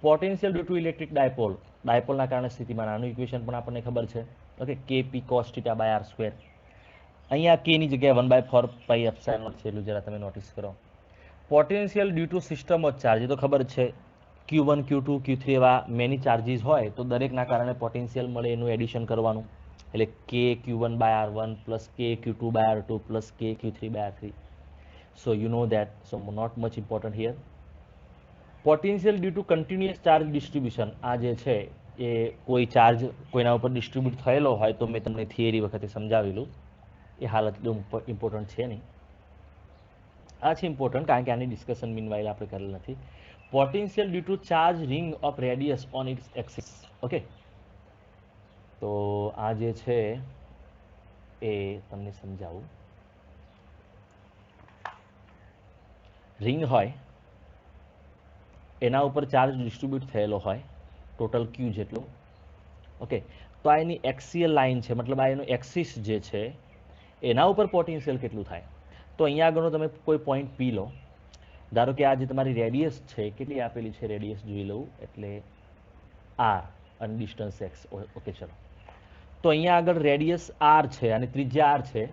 Potential due to electric dipole, ડાયપોલના કારણે સ્થિતિમાન, આનું ઇક્વેશન પણ આપણને ખબર છે. Okay, K P cos theta by R square. અહીંયા કે ની જગ્યાએ 1/4 પાઈ એપ્સિલોન નોટ છે, એટલું જરા તમે નોટિસ કરો. Potential due to system of charge, એ તો ખબર જ છે. Q1 Q2 Q3 એવા મેની ચાર્જીસ હોય તો દરેકના કારણે પોટેન્શિયલ મળે, એનું એડિશન કરવાનું. એટલે કે Q1 બાય R1 પ્લસ કે Q2 by R2 plus K Q3 by R3. So you know that, so not much important here. Potential due to continuous charge distribution, આ જે છે એ કોઈ ચાર્જ કોઈના ઉપર ડિસ્ટ્રીબ્યુટ થયેલો હોય તો મેં તમને થિયરી વખતે સમજાવેલું, એ હાલ એટલું ઇમ્પોર્ટન્ટ છે નહીં. આ છે ઇમ્પોર્ટન્ટ કારણ કે આની ડિસ્કશન મીનવાઇલ આપણે કરેલ નથી. Potential due to charge ring of radius on its axis. Okay, તો આ જે છે એ તમને સમજાવું. રિંગ હોય એના ઉપર ચાર્જ ડિસ્ટ્રીબ્યુટ થયેલો હોય ટોટલ ક્યુ જેટલો. ઓકે, તો આ એની એક્સિયલ લાઇન છે, મતલબ આ એનું એક્સિસ જે છે એના ઉપર પોટેન્શિયલ કેટલું થાય. તો અહીંયા આગળનો તમે કોઈ પોઈન્ટ પી લો. ધારો કે આ જે તમારી રેડિયસ છે, કેટલી આપેલી છે રેડિયસ જોઈ લઉં, એટલે આર અને ડિસ્ટન્સ એક્સ. ઓકે, ચલો. તો અહીંયા આગળ રેડિયસ આર છે અને ત્રિજ્યા આર છે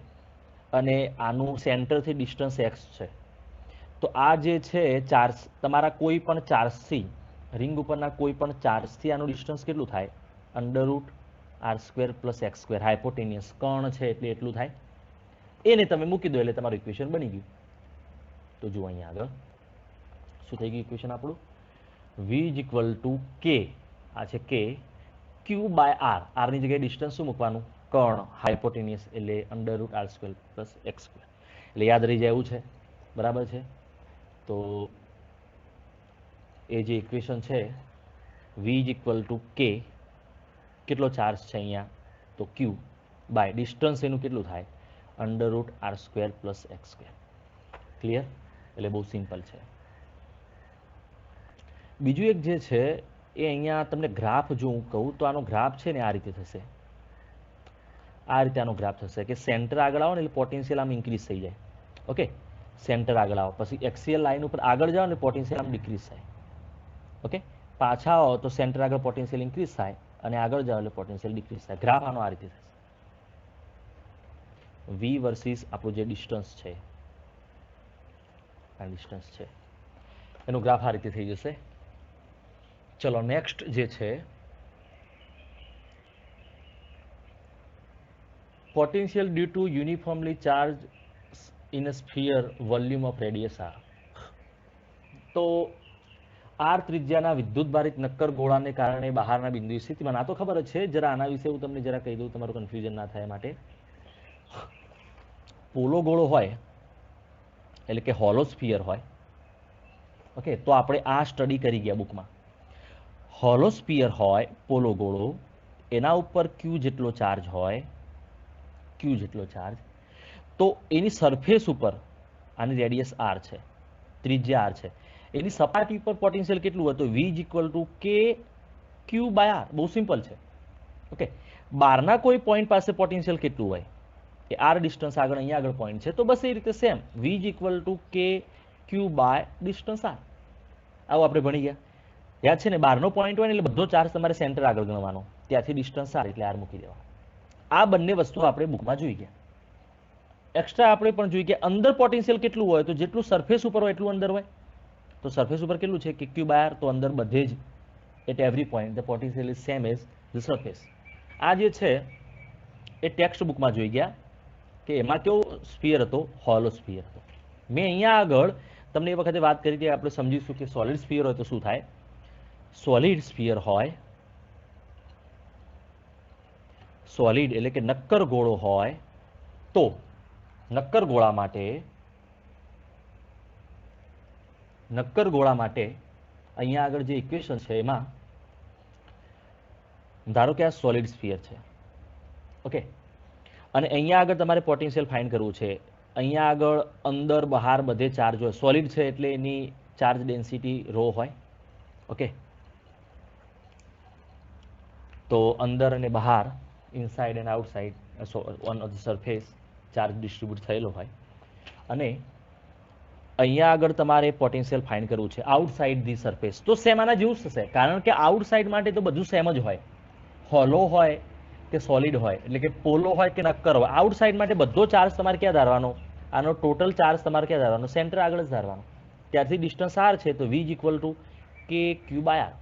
અને આનું સેન્ટરથી ડિસ્ટન્સ એક્સ છે. તો આ જે છે ચાર્જ, તમારા કોઈ પણ ચાર્જથી, રિંગ ઉપરના કોઈ પણ ચાર્જથી આનું ડિસ્ટન્સ કેટલું થાય? √r² + x². હાઇપોટેનિયસ કર્ણ છે એટલે એટલું થાય. એને તમે મૂકી દો એટલે તમારું ઇક્વેશન બની ગયું. તો જુઓ અહીંયા આગળ શું થઈ ગયું ઇક્વેશન આપણું? V = K, આ છે K, Q બાય R. આરની જગ્યાએ ડિસ્ટન્સ શું મૂકવાનું? કર્ણ, હાઇપોટેનિયસ, એટલે √r² + x². એટલે યાદ રહી જાય એવું છે, બરાબર છે. તો એ જે ઇક્વેશન છે V = K, કેટલો ચાર્જ છે અહીંયા? તો Q બાય ડિસ્ટન્સ એનું કેટલું થાય? √r² + x². ક્લિયર? એટલે બહુ સિમ્પલ છે. બીજું એક જે છે એ અહીંયા તમને ગ્રાફ જો હું કહું તો આનો ગ્રાફ છે ને આ રીતે થશે. આ રીતે આનો ગ્રાફ થશે કે સેન્ટર આગળ આવો ને એટલે પોટેન્શિયલ આમ ઇન્ક્રીઝ થઈ જાય. ઓકે, સેન્ટર આગળ આવો, પછી એક્સિયલ લાઇન ઉપર આગળ જાઓ ને પોટેન્શિયલ આમ ડિક્રીઝ થાય. ઓકે, પાછા આવો તો સેન્ટર આગળ પોટેન્શિયલ ઇન્ક્રીઝ થાય અને આગળ જાઓ એટલે પોટેન્શિયલ ડિક્રીઝ થાય. ગ્રાફ આનો આ રીતે થશે. V વર્સિસ આપણું જે ડિસ્ટન્સ છે, આ ડિસ્ટન્સ છે, એનું ગ્રાફ આ રીતે થઈ જશે. ચલો નેક્સ્ટ જે છે potential due to uniformly charge in a sphere volume of radius R. તો આર ત્રિજ્યાના વિદ્યુતભારિત નક્કર ગોળાને કારણે બહારના બિંદુએ સ્થિતિમાન. આ તો ખબર જ છે, જરા આના વિશે હું તમને જરા કહી દઉં, તમારું કન્ફ્યુઝન ના થાય માટે. પોલો ગોળો હોય એટલે કે હોલો સ્ફિયર હોય. ઓકે, તો આપણે આ સ્ટડી કરી ગયા બુકમાં. હોલો સ્ફિયર હોય પોલો ગોળો, એના ઉપર ક્યુ જેટલો ચાર્જ હોય, ક્યુ જેટલો ચાર્જ, તો એની સરફેસ ઉપર, આની રેડિયસ આર છે, ત્રિજ્યા આર છે, એની સપાટી ઉપર પોટેન્શિયલ કેટલું હતું? V = K Q by R. બહુ સિમ્પલ છે. ઓકે, બહારના કોઈ પોઈન્ટ પાસે પોટેન્શિયલ કેટલું હોય? કે આર ડિસ્ટન્સ આગળ, અહીંયા આગળ પોઈન્ટ છે, તો બસ એ રીતે same V = K Q by distance R. આવું આપણે ભણી ગયા, યાદ છે ને? બહારનો પોઈન્ટ હોય ને એટલે બધો ચાર્જ તમારે સેન્ટર આગળ ગણવાનો, ત્યાંથી ડિસ્ટન્સ આર એટલે આર મૂકી દેવાનો. આ બંને વસ્તુ આપણે બુકમાં જોઈ ગયા. એક્સ્ટ્રા આપણે પણ જોઈ ગયા અંદર પોટેન્શિયલ કેટલું હોય, તો જેટલું સરફેસ ઉપર હોય એટલું અંદર હોય. તો સરફેસ ઉપર કેટલું છે? કે Q બાય R. તો અંદર બધે જ at every point the potential is same as the surface. આ જે છે એ ટેક્સ્ટ બુકમાં જોઈ ગયા કે એમાં કેવો સ્ફિયર હતો? હોલો સ્ફિયર હતો. મેં અહીંયા આગળ તમને એ વખતે વાત કરી હતી, આપણે સમજીશું કે સોલિડ સ્ફિયર હોય તો શું થાય. સોલિડ સ્ફિયર હોય, સોલિડ એટલે કે નક્કર ગોળો હોય, તો નક્કર ગોળા માટે અહીંયા આગળ જે ઇક્વેશન છે એમાં ધારો કે આ સોલિડ સ્ફિયર છે, ઓકે, અને અહીંયા આગળ તમારે પોટેન્શિયલ ફાઇન્ડ કરવું છે. અહીંયા આગળ અંદર બહાર બધે ચાર્જ હોય, સોલિડ છે એટલે એની ચાર્જ ડેન્સિટી રો હોય, ઓકે. તો અંદર અને બહાર, inside and outside on the surface charge distribute થયેલો હોય. અને અહીંયા આગળ તમારે પોટેન્શિયલ ફાઇન્ડ કરવું છે આઉટસાઇડ ધી સરફેસ. તો સેમ આના જેવું જ થશે, કારણ કે આઉટસાઇડ માટે તો બધું સેમ જ હોય, હોલો હોય કે સોલિડ હોય, એટલે કે પોલો હોય કે નક્કર હોય. આઉટસાઇડ માટે બધો ચાર્જ તમારે ક્યાં ધારવાનો? આનો ટોટલ ચાર્જ તમારે ક્યાં ધારવાનો? સેન્ટર આગળ જ ધારવાનો. ત્યારથી ડિસ્ટન્સ આર છે તો વી ઇઝ ઇક્વલ ટુ કે ક્યુ બાય આર.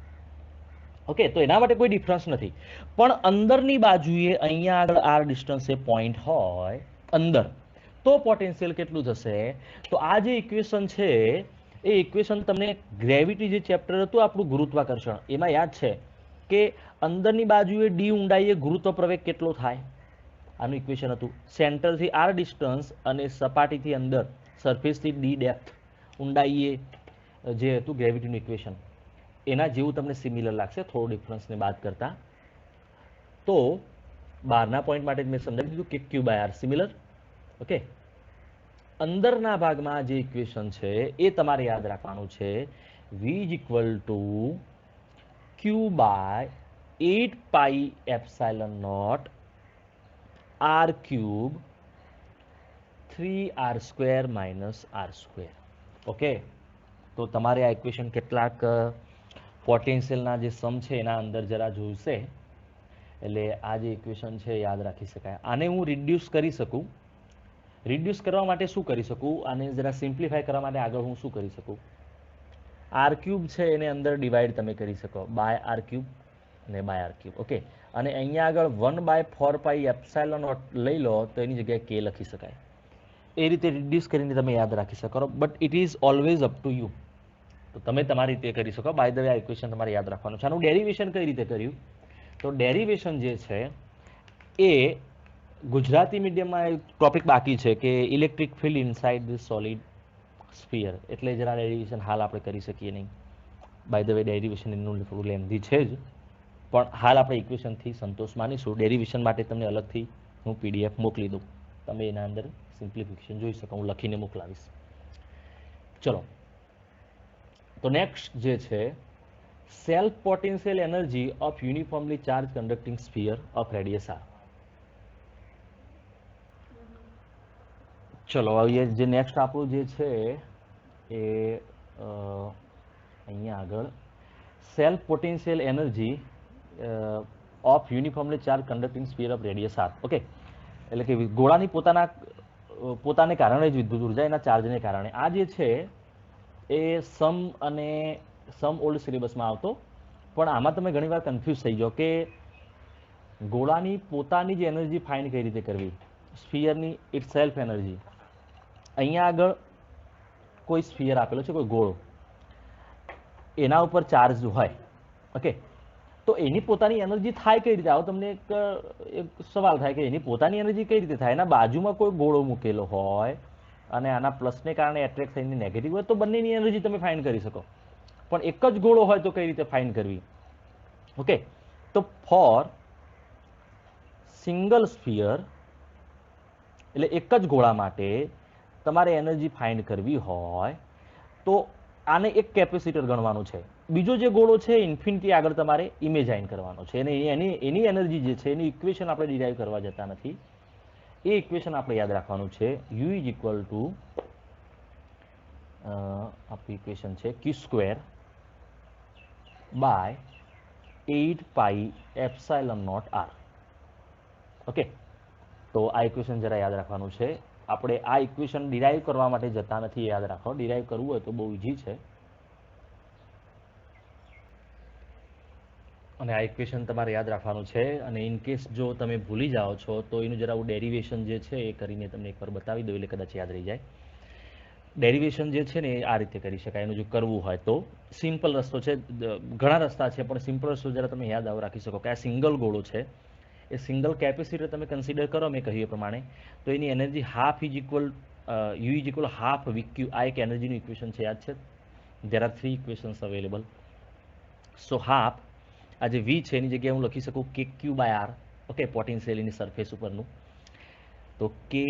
ઓકે, તો એના માટે કોઈ ડિફરન્સ નથી. પણ અંદરની બાજુએ અહીંયા આગળ આર ડિસ્ટન્સ એ પોઈન્ટ હોય અંદર, તો પોટેન્શિયલ કેટલું થશે? તો આ જે ઇક્વેશન છે એ ઇક્વેશન તમને ગ્રેવિટી જે ચેપ્ટર હતું આપણું ગુરુત્વાકર્ષણ, એમાં યાદ છે કે અંદરની બાજુએ ડી ઊંડાઈએ ગુરુત્વ પ્રવેગ કેટલો થાય, આનું ઇક્વેશન હતું. સેન્ટરથી આર ડિસ્ટન્સ અને સપાટીથી અંદર સરફેસથી ડી ડેપ્થ ઊંડાઈએ જે હતું ગ્રેવિટીનું ઇક્વેશન, એના જેવું તમને સિમિલર લાગશે, થોડો ડિફરન્સને બાદ કરતા. તો બહારના પોઈન્ટ માટે મેં સમજાવી દીધું કે ક્યુ બાય આર સિમિલર, ઓકે. અંદરના ભાગમાં જે ઇક્વેશન છે એ તમારે યાદ રાખવાનું છે, v is equal to q by 8 pi epsilon naught R cube 3r square minus R square, okay. તો તમારે આ ઇક્વેશન કેટલાક પોટેન્શિયલના જે સમ છે એના અંદર જરા જોઈશે, એટલે આ જે ઇક્વેશન છે યાદ રાખી શકાય. આને હું રિડ્યુસ કરી શકું. રિડ્યુસ કરવા માટે શું કરી શકું? આને જરા સિમ્પ્લિફાય કરવા માટે આગળ હું શું કરી શકું? આર ક્યુબ છે એને અંદર ડિવાઈડ તમે કરી શકો બાય આર ક્યુબ અને બાય આર ક્યુબ, ઓકે. અને અહીંયા આગળ 1/4 પાઈ એપ્સાઇલન નોટ લઈ લો તો એની જગ્યાએ કે લખી શકાય. એ રીતે રિડ્યુસ કરીને તમે યાદ રાખી શકો, but it is always up to you. તો તમે તમારી રીતે કરી શકો. બાય ધ વે આ ઇક્વેશન તમારે યાદ રાખવાનું છે. આનું ડેરિવેશન કઈ રીતે કર્યું? તો ડેરિવેશન જે છે એ ગુજરાતી મીડિયમમાં ટોપિક બાકી છે કે electric field inside the solid sphere, એટલે જરા ડેરિવેશન હાલ આપણે કરી શકીએ નહીં. બાય ધ વે ડેરિવેશન એનું થોડું લેન્ધી છે જ, પણ હાલ આપણે ઇક્વેશનથી સંતોષ માનીશું. ડેરિવેશન માટે તમને અલગથી હું PDF મોકલી દઉં, તમે એના અંદર સિમ્પ્લિફિકેશન જોઈ શકો, હું લખીને મોકલાવીશ. ચલો, તો નેક્સ્ટ જે છે self potential energy of uniformly charge conducting sphere of radius R. ચલો, હવે જે નેક્સ્ટ આપણું જે છે એ અહીંયા આગળ self potential energy of uniformly charge conducting sphere of radius R, okay. એટલે કે ગોળાની પોતાને કારણે જ વિદ્યુત ઉર્જા એના ચાર્જને કારણે. આ જે છે એ સમ ઓલ્ડ સિલેબસમાં આવતો, પણ આમાં તમે ઘણીવાર કન્ફ્યુઝ થઈ જાઓ કે ગોળાની પોતાની જ એનર્જી ફાઇન્ડ કઈ રીતે કરવી, સ્ફિયરની ઇટ સેલ્ફ એનર્જી. અહીંયા આગળ કોઈ સ્ફિયર આપેલો છે, કોઈ ગોળો, એના ઉપર ચાર્જ હોય, ઓકે. તો એની પોતાની એનર્જી થાય કઈ રીતે? આવો તમને એક સવાલ થાય કે એની પોતાની એનર્જી કઈ રીતે થાય? એના બાજુમાં કોઈ ગોળો મૂકેલો હોય અને આના પ્લસને કારણે એટ્રેક્ટ થઈને નેગેટિવ હોય તો બંનેની એનર્જી તમે ફાઇન્ડ કરી શકો. પણ એક જ ગોળો હોય તો કઈ રીતે ફાઇન્ડ કરવી? ઓકે, તો ફોર સિંગલ સ્ફિયર, એટલે એક જ ગોળા માટે તમારે એનર્જી ફાઇન્ડ કરવી હોય તો આને એક કેપેસિટર ગણવાનું છે. બીજો જે ગોળો છે ઇન્ફિનિટી આગળ તમારે ઇમેજાઇન કરવાનો છે, અને એની એનર્જી જે છે એની ઇક્વેશન આપણે ડિરાઈવ કરવા જતા નથી. એ ઇક્વેશન આપણે યાદ રાખવાનું છે. U ઇઝ ઇક્વલ ટુ આપણી ઇક્વેશન છે Q square by 8 pi epsilon naught R, okay. તો આ ઇક્વેશન જરા યાદ રાખવાનું છે. આપણે આ ઇક્વેશન ડિરાઈવ કરવા માટે જતા નથી, યાદ રાખો. ડિરાઈવ કરવું હોય તો બહુ ઇઝી છે, અને આ ઇક્વેશન તમારે યાદ રાખવાનું છે. અને ઇન કેસ જો તમે ભૂલી જાઓ છો તો એનું જરા હું ડેરિવેશન જે છે એ કરીને તમને એકવાર બતાવી દઉં, એટલે કદાચ યાદ રહી જાય. ડેરિવેશન જે છે ને એ આ રીતે કરી શકાય. એનું જો કરવું હોય તો સિમ્પલ રસ્તો છે, ઘણા રસ્તા છે, પણ સિમ્પલ રસ્તો જરા તમે યાદ રાખી શકો કે આ સિંગલ ગોળો છે, એ સિંગલ કેપેસિટર તમે કન્સિડર કરો મેં કહ્યું એ પ્રમાણે, તો એની energy half is equal U is equal half VQ. આ એક એનર્જીનું ઇક્વેશન છે, યાદ છે? There are 3 equations available. So half આ જે વી છે એની જગ્યાએ હું લખી શકું K Q by R, okay, potential એની સરફેસ ઉપરનું, તો K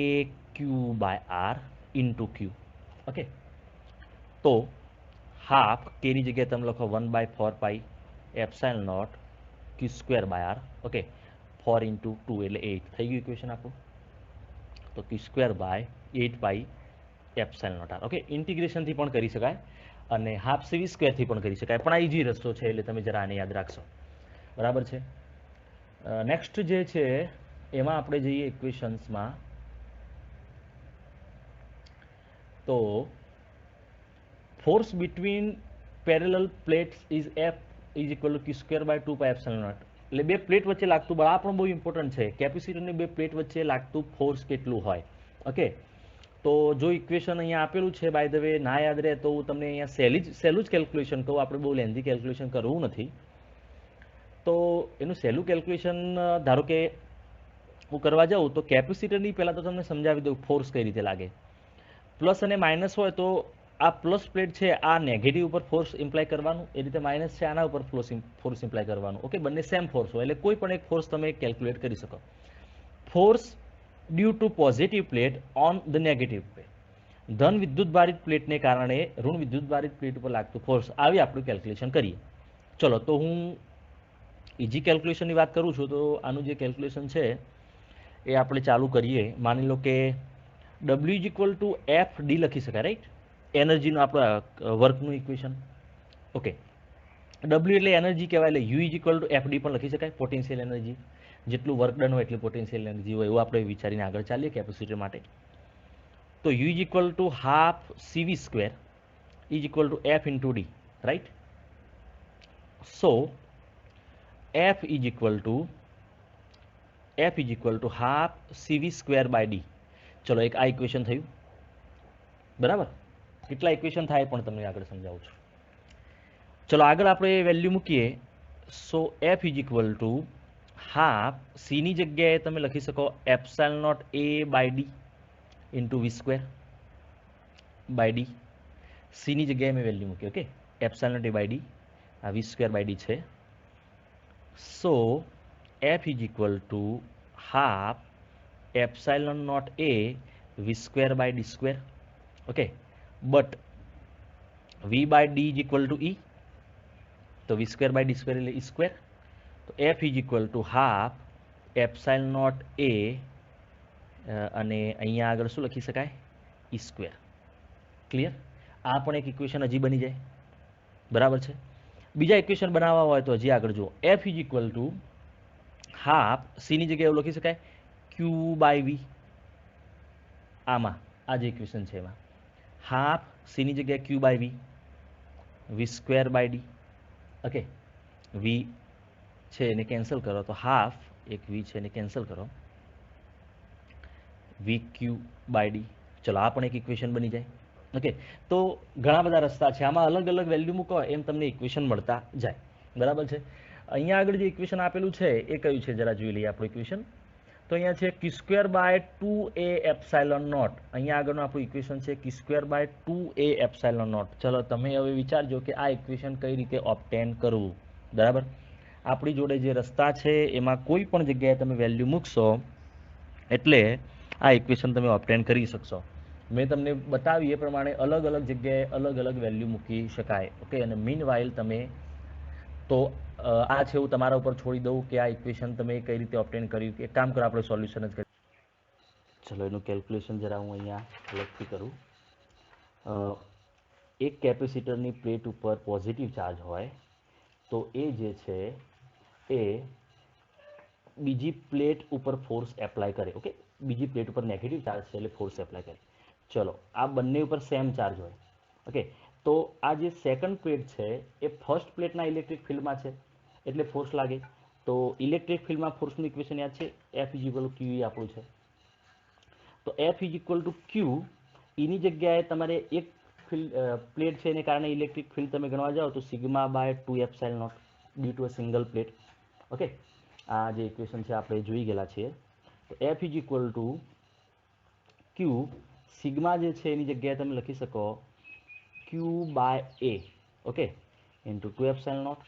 Q by R into Q, okay. તો હાફ કેની જગ્યાએ તમે લખો 1/4 epsilon naught Q square by R, okay. 4 into 2 એટલે 8 થઈ ગયું ઇક્વેશન આપણું. તો Q square by 8 epsilon naught R, okay. ઇન્ટિગ્રેશનથી પણ કરી શકાય અને હાફ સીવી સ્ક્વેરથી પણ કરી શકાય, પણ આ ઇઝી રસ્તો છે એટલે તમે જરા આને યાદ રાખશો, બરાબર છે. નેક્સ્ટ જે છે એમાં આપણે જઈએ ઇક્વેશન્સમાં. તો force between parallel plates is F is equal to q square by 2 pi epsilon naught. એટલે બે પ્લેટ વચ્ચે લાગતું બળ, આ પણ બહુ ઇમ્પોર્ટન્ટ છે. કેપેસિટરની બે પ્લેટ વચ્ચે લાગતું ફોર્સ કેટલું હોય, ઓકે. તો જો ઇક્વેશન અહીંયા આપેલું છે, બાય ધ વે ના યાદ રહે તો હું તમને અહીંયા સહેલું જ કેલ્ક્યુલેશન કહું, આપણે બહુ લેન્ધી કેલ્ક્યુલેશન કરવું નથી. તો એનું સહેલું કેલ્ક્યુલેશન ધારો કે હું કરવા જાઉં તો કેપેસિટરની પહેલાં તો તમને સમજાવી દઉં ફોર્સ કઈ રીતે લાગે. પ્લસ અને માઇનસ હોય તો આ પ્લસ પ્લેટ છે આ નેગેટિવ ઉપર ફોર્સ ઇમ્પ્લાય કરવાનું, એ રીતે માઇનસ છે આના ઉપર ફોર્સ ઇમ્પ્લાય કરવાનું, ઓકે. બંને સેમ ફોર્સ હોય એટલે કોઈ પણ એક ફોર્સ તમે કેલ્ક્યુલેટ કરી શકો. Force due to positive plate on the negative plate, ધન વિદ્યુતભારિત પ્લેટને કારણે ઋણ વિદ્યુતભારિત પ્લેટ ઉપર લાગતું ફોર્સ, આવી આપણું કેલ્ક્યુલેશન કરીએ. ચલો, તો હું ઇઝી કેલ્ક્યુલેશનની વાત કરું છું. તો આનું જે કેલ્ક્યુલેશન છે એ આપણે ચાલુ કરીએ. માની લો કે W is equal to F D લખી શકાય, રાઈટ? એનર્જીનું આપણા વર્કનું ઇક્વેશન, ઓકે. W એટલે એનર્જી કહેવાય, એટલે U is equal to F D પણ લખી શકાય, પોટેન્શિયલ એનર્જી. જેટલું વર્ક ડન હોય એટલી પોટેન્શિયલ એનર્જી હોય, એવું આપણે વિચારીને આગળ ચાલીએ કેપેસિટર માટે. તો U is equal to half CV square is equal to F into d, right? So F is equal to half CV square by d. ચલો, એક આ ઇક્વેશન થયું, બરાબર. કેટલા ઇક્વેશન થાય પણ તમને આગળ સમજાવું છું. ચલો, આગળ આપણે વેલ્યુ મૂકીએ. So F is equal to half સીની જગ્યાએ તમે લખી શકો epsilon naught A by D into V square by D. સીની જગ્યાએ મેં વેલ્યુ મૂકી, okay. Epsilon naught A by D, આ વી સ્ક્વેર બાય ડી છે. So F is equal to half epsilon naught A V square by D square, okay. But V by D is equal to E, તો V square by D square એટલે E square. તો F is equal to half epsilon naught A, અને અહીંયા આગળ શું લખી શકાય? E square. Clear? આ પણ એક ઇક્વેશન હજી બની જાય, બરાબર છે. બીજા ઇક્વેશન બનાવવા હોય તો હજી આગળ જુઓ. F is equal to half સીની જગ્યાએ એવું લખી શકાય ક્યુ બાય વી. આમાં આ જે ઇક્વેશન છે એમાં હાફ સીની જગ્યાએ Q by V, V square by D, okay. V છે એને કેન્સલ કરો તો હાફ એક વી છે એને કેન્સલ કરો, વી ક્યુ બાય ડી. ચલો, આ પણ એક ઇક્વેશન બની જાય, ઓકે. તો ઘણા બધા રસ્તા છે, આમાં અલગ અલગ વેલ્યુ મૂકો એમ તમને ઇક્વેશન મળતા જાય, બરાબર છે. અહીંયા આગળ જે ઇક્વેશન આપેલું છે એ કયું છે જરા જોઈ લઈએ આપણું ઇક્વેશન. તો અહીંયા છે Q square by 2a epsilon naught. અહીંયા આગળનું આપણું ઇક્વેશન છે Q square by 2a epsilon naught. ચલો, તમે હવે વિચારજો કે આ ઇક્વેશન કઈ રીતે ઓબ્ટેન કરવું, બરાબર. આપણી જોડે જે રસ્તા છે એમાં કોઈ પણ જગ્યાએ તમે વેલ્યુ મૂકશો એટલે આ ઇક્વેશન તમે ઓબ્ટેન કરી શકશો. મેં તમને બતાવી એ પ્રમાણે અલગ અલગ જગ્યાએ અલગ અલગ વેલ્યુ મૂકી શકાય, ઓકે. અને મીન વાઇલ તમે તો આ છે હું તમારા ઉપર છોડી દઉં કે આ ઇક્વેશન તમે કઈ રીતે ઓબ્ટેન કર્યું, કે એક કામ કરો આપણે સોલ્યુશન જ કરીએ. ચલો, એનું કેલ્ક્યુલેશન જરા હું અહીંયા અલગથી કરું. એક કેપેસિટરની પ્લેટ ઉપર પોઝિટિવ ચાર્જ હોય તો એ જે છે એ બીજી પ્લેટ ઉપર ફોર્સ એપ્લાય કરે, ઓકે. બીજી પ્લેટ ઉપર નેગેટિવ ચાર્જ છે એટલે ફોર્સ એપ્લાય કરે. ચલો, આ બંને ઉપર સેમ ચાર્જ હોય, ઓકે. તો આ જે સેકન્ડ પ્લેટ છે એ ફર્સ્ટ પ્લેટના ઇલેક્ટ્રિક ફિલ્ડમાં છે એટલે ફોર્સ લાગે. તો ઇલેક્ટ્રિક ફિલ્ડમાં ફોર્સનું ઇક્વેશન યાદ છે, એફ ઇઝ ઇક્વલ ટુ ક્યુ ઈ આપણું છે. તો એફ ઇઝ ઇક્વલ ટુ ક્યુ ઈની જગ્યાએ તમારે એક પ્લેટ છે એને કારણે ઇલેક્ટ્રિક ફિલ્ડ તમે ગણવા જાઓ તો sigma by 2 epsilon naught due to a single plate, okay. આ જે ઇક્વેશન છે આપણે જોઈ ગયેલા છીએ. તો F is equal to Q sigma જે છે એની જગ્યાએ તમે લખી શકો Q by A, okay, into 2 epsilon naught.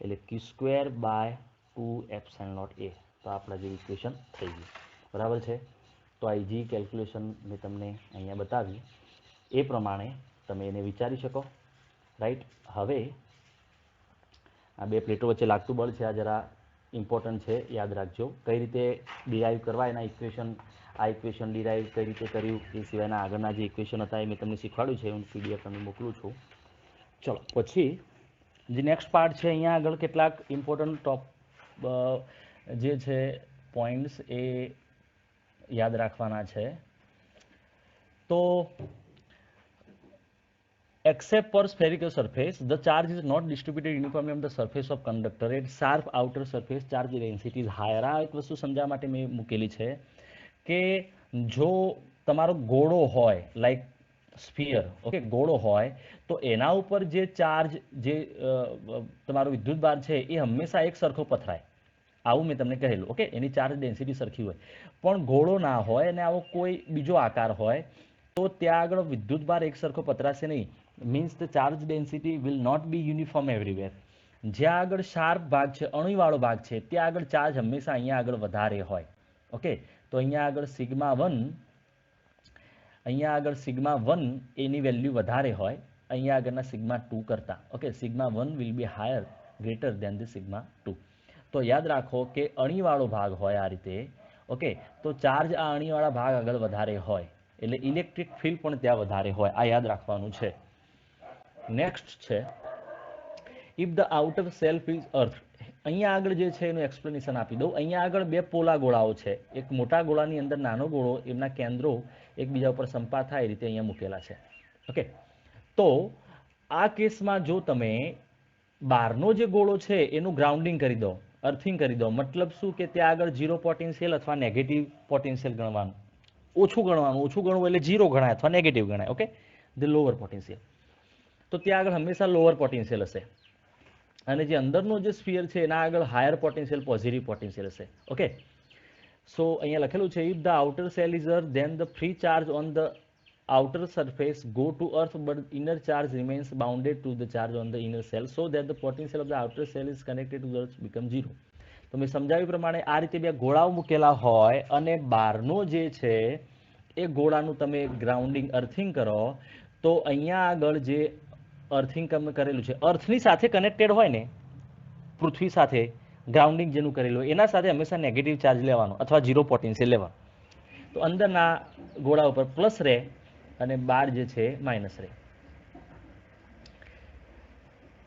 એટલે q²/2ε0 a. તો આપણા જે ઇક્વેશન થઈ ગયું, બરાબર છે. તો આ ઇઝી કેલ્ક્યુલેશન મેં તમને અહીંયા બતાવી, એ પ્રમાણે તમે એને વિચારી શકો, રાઈટ. હવે આ બે પ્લેટો વચ્ચે લાગતું બળ છે, આ જરા ઇમ્પોર્ટન્ટ છે, યાદ રાખજો. કઈ રીતે ડિરાઈવ કરવા એના ઇક્વેશન, આ ઇક્વેશન ડિરાઈવ કઈ રીતે કર્યું એ સિવાયના આગળના જે ઇક્વેશન હતા એ મેં તમને શીખવાડ્યું છે, હું PDF તમને મોકલું છું. ચલો પછી જે નેક્સ્ટ પાર્ટ છે, અહીંયા આગળ કેટલાક ઇમ્પોર્ટન્ટ જે છે પોઈન્ટ્સ એ યાદ રાખવાના છે. તો except for spherical surface, the charge is not distributed uniformly on the surface of conductor at sharp outer surface charge density is higher. આ એક વસ્તુ સમજાવવા માટે મેં મૂકેલી છે કે જો તમારો ગોળો હોય, લાઈક સ્ફિયર, ઓકે, ગોળો હોય, તો એના ઉપર જે ચાર્જ, જે તમારો વિદ્યુતભાર છે એ હંમેશા એક સરખો પથરાય, આવું મેં તમને કહેલું, ઓકે. એની ચાર્જ ડેન્સિટી સરખી હોય. પણ ગોળો ના હોય અને આવો કોઈ બીજો આકાર હોય તો ત્યાં આગળ વિદ્યુતભાર એક સરખો પથરાશે નહીં. Means the charge density will not be uniform everywhere. જ્યાં આગળ શાર્પ ભાગ છે, અણુવાળો ભાગ છે, ત્યાં આગળ ચાર્જ હંમેશા અહીંયા આગળ વધારે હોય, ઓકે. તો અહીંયા આગળ σ1 એની વેલ્યુ વધારે હોય અહીંયા આગળના σ2 કરતા, okay. σ1 will be higher, greater than the σ2. તો યાદ રાખો કે અણીવાળો ભાગ હોય આ રીતે, ઓકે, તો ચાર્જ આ અણીવાળા ભાગ આગળ વધારે હોય એટલે ઇલેક્ટ્રિક ફિલ્ડ પણ ત્યાં વધારે હોય, આ યાદ રાખવાનું છે. નેક્સ્ટ છે if the outer shell is earth. અહીંયા આગળ જે છે એનું એક્સપ્લેનેશન આપી દઉં. અહીંયા આગળ બે પોલા ગોળાઓ છે, એક મોટા ગોળાની અંદર નાનો ગોળો, એમના કેન્દ્રો એકબીજા ઉપર સંપા થાય એ રીતે અહીંયા મૂકેલા છે, ઓકે. તો આ કેસમાં જો તમે બહારનો જે ગોળો છે એનું ગ્રાઉન્ડિંગ કરી દો, અર્થિંગ કરી દો, મતલબ શું કે ત્યાં આગળ ઝીરો પોટેન્શિયલ અથવા નેગેટિવ પોટેન્શિયલ ગણવાનું, ઓછું ગણવું એટલે ઝીરો ગણાય અથવા નેગેટિવ ગણાય, ઓકે, ધ લોઅર પોટેન્શિયલ. તો ત્યાં આગળ હંમેશા લોઅર પોટેન્શિયલ હશે અને જે અંદરનો જે સ્ફિયર છે એના આગળ હાયર પોટેન્શિયલ, પોઝિટિવ પોટેન્શિયલ હશે, ઓકે. સો અહીંયા લખેલું છે if the outer shell is earth then the free charge on the outer surface go to earth but inner charge remains bounded to the charge on the inner cell so that the potential of the outer cell is connected to the earth become zero. તો મેં સમજાવ્યું પ્રમાણે આ રીતે બે ગોળાઓ મૂકેલા હોય અને બહારનો જે છે એ ગોળાનું તમે ગ્રાઉન્ડિંગ, અર્થિંગ કરો તો અહીંયા આગળ જે અર્થિંગ કરેલું છે, અર્થની સાથે કનેક્ટેડ હોય ને, પૃથ્વી સાથે ગ્રાઉન્ડિંગ જેનું કરેલું હોય એના સાથે હંમેશા નેગેટિવ ચાર્જ લેવાનો અથવા ઝીરો પોટેન્શિયલ લેવાનો. તો અંદરના ગોળા ઉપર પ્લસ રહે અને બહાર જે છે માઇનસ રહે.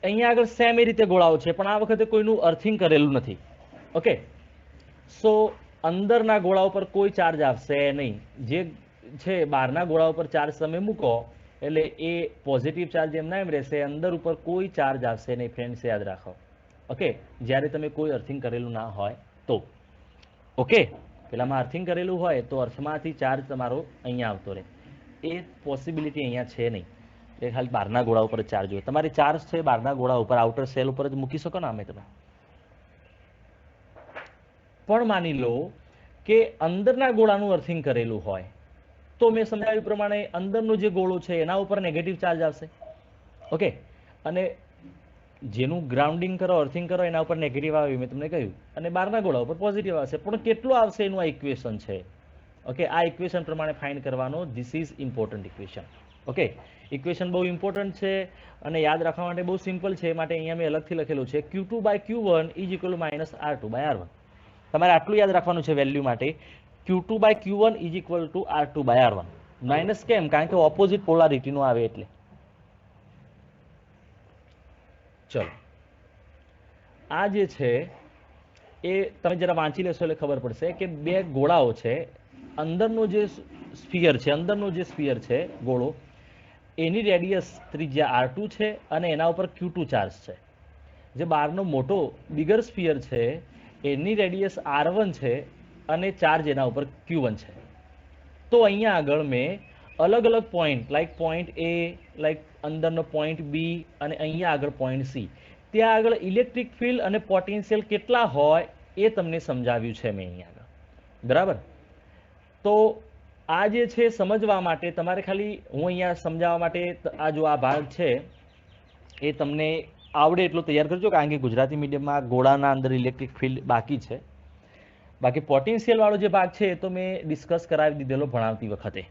અહીંયા આગળ સેમ એ રીતે ગોળાઓ છે પણ આ વખતે કોઈનું અર્થિંગ કરેલું નથી, ઓકે. સો અંદરના ગોળા ઉપર કોઈ ચાર્જ આવશે નહીં. જે છે બહારના ગોળા ઉપર ચાર્જ તમે મૂકો એટલે એ પોઝિટિવ ચાર્જ એમના એમ રહેશે, અંદર ઉપર કોઈ ચાર્જ આવશે નહીં, ફ્રેન્ડ્સ યાદ રાખો, ઓકે. જ્યારે તમે કોઈ અર્થિંગ કરેલું ના હોય તો, ઓકે. પેલામાં અર્થિંગ કરેલું હોય તો અર્થમાંથી ચાર્જ તમારો અહીંયા આવતો રહે, એ પોસિબિલિટી અહીંયા છે નહીં. એ ખાલી બહારના ગોળા ઉપર ચાર્જ હોય. તમારે ચાર્જ છે બહારના ગોળા ઉપર, આઉટર સેલ ઉપર જ મૂકી શકો ને અમે તમે. પણ માની લો કે અંદરના ગોળાનું અર્થિંગ કરેલું હોય તો મેં સમજાવ્યું પ્રમાણે અંદરનો જે ગોળો છે એના ઉપર નેગેટિવ ચાર્જ આવશે, ઓકે. અને જેનું ગ્રાઉન્ડિંગ કરો, અર્થિંગ કરો એના ઉપર નેગેટિવ આવ્યું મેં તમને કહ્યું, અને બહારના ગોળા ઉપર પોઝિટિવ આવશે. પણ કેટલું આવશે એનું આ ઇક્વેશન છે, ઓકે. આ ઇક્વેશન પ્રમાણે ફાઇન્ડ કરવાનો. This is important equation, okay. Equation બહુ ઇમ્પોર્ટન્ટ છે અને યાદ રાખવા માટે બહુ સિમ્પલ છે, માટે અહીંયા મેં અલગથી લખેલું છે Q2/Q1 = -R2/R1. તમારે આટલું યાદ રાખવાનું છે વેલ્યુ માટે. Q2/Q1 = R2/R1. માઇનસ કેમ? કારણ કે ઓપોઝિટ પોલારિટીનું આવે એટલે. ચલો આ જે છે એ તમે જરા વાંચી લેશો એટલે ખબર પડશે કે બે ગોળાઓ છે. અંદરનો જે સ્ફિયર છે ગોળો, એની રેડિયસ ત્રિજ્યા R2 છે અને એના ઉપર Q2 ચાર્જ છે. જે બહારનો મોટો બિગર સ્ફિયર છે એની રેડિયસ R1 છે અને ચાર્જ એના ઉપર Q1 છે. તો અહીંયા આગળ મેં અલગ અલગ point, like point A, like અંદરનો પોઈન્ટ B અને અહીંયા આગળ પોઈન્ટ C, ત્યાં આગળ ઇલેક્ટ્રિક ફિલ્ડ અને પોટેન્શિયલ કેટલા હોય એ તમને સમજાવ્યું છે મેં અહીંયા આગળ, બરાબર. તો આ જે છે સમજવા માટે તમારે ખાલી હું અહીંયા સમજાવવા માટે આ જો આ ભાગ છે એ તમને આવડે એટલો તૈયાર કરજો, કારણ કે ગુજરાતી મીડિયમમાં ગોળાના અંદર ઇલેક્ટ્રિક ફિલ્ડ બાકી છે. બાકી પોટેન્શિયલ વાળો જે ભાગ છે એ તો મેં ડિસ્કસ કરાવી દીધેલો ભણાવતી વખતે,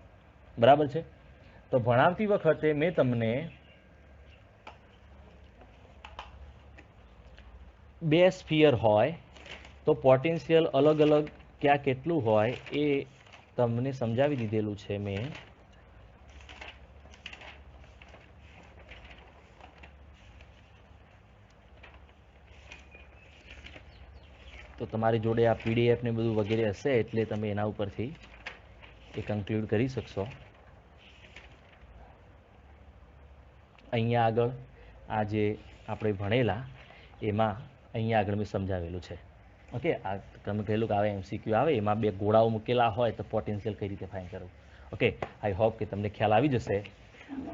બરાબર છે. તો ભણાવતી વખતે મેં તમને બે સ્ફિયર હોય તો પોટેન્શિયલ અલગ અલગ ક્યાં કેટલું હોય એ તમને સમજાવી દીધેલું છે મેં. તો તમારી જોડે આ પીડીએફ ને બધું વગેરે હશે એટલે તમે એના ઉપરથી એ કન્ક્લુડ કરી શકશો. અહીંયા આગળ આ જે આપણે ભણેલા એમાં અહીંયા આગળ મેં સમજાવેલું છે. ઓકે, આ તમે કહેલું કે આવે એમસીક્યુ આવે, એમાં બે ગોળાઓ મૂકેલા હોય તો પોટેન્શિયલ કઈ રીતે ફાઇન્ડ કરવું. ઓકે, આઈ હોપ કે તમને ખ્યાલ આવી જશે.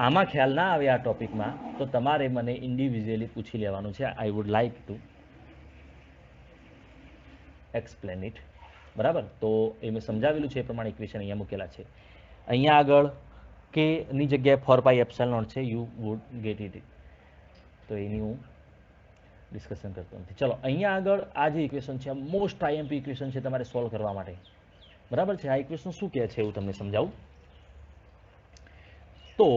આમાં ખ્યાલ ના આવે આ ટોપિકમાં તો તમારે મને ઇન્ડિવિજ્યુઅલી પૂછી લેવાનું છે. I would like to explain it. બરાબર, તો એ મેં સમજાવેલું છે એ પ્રમાણે ઇક્વેશન અહીંયા મૂકેલા છે. અહીંયા આગળ કે ની જગ્યાએ 4πε0 છે, યુ વુડ ગેટ ઇટ. તો એની હું ડિસ્કશન કરતો નથી. ચલો, અહીંયા આગળ આ જે ઇક્વેશન છે મોસ્ટ આઈએમપી ઇક્વેશન છે તમારે સોલ્વ કરવા માટે. બરાબર છે. આ ઇક્વેશન શું કહે છે એવું તમને સમજાવું. તો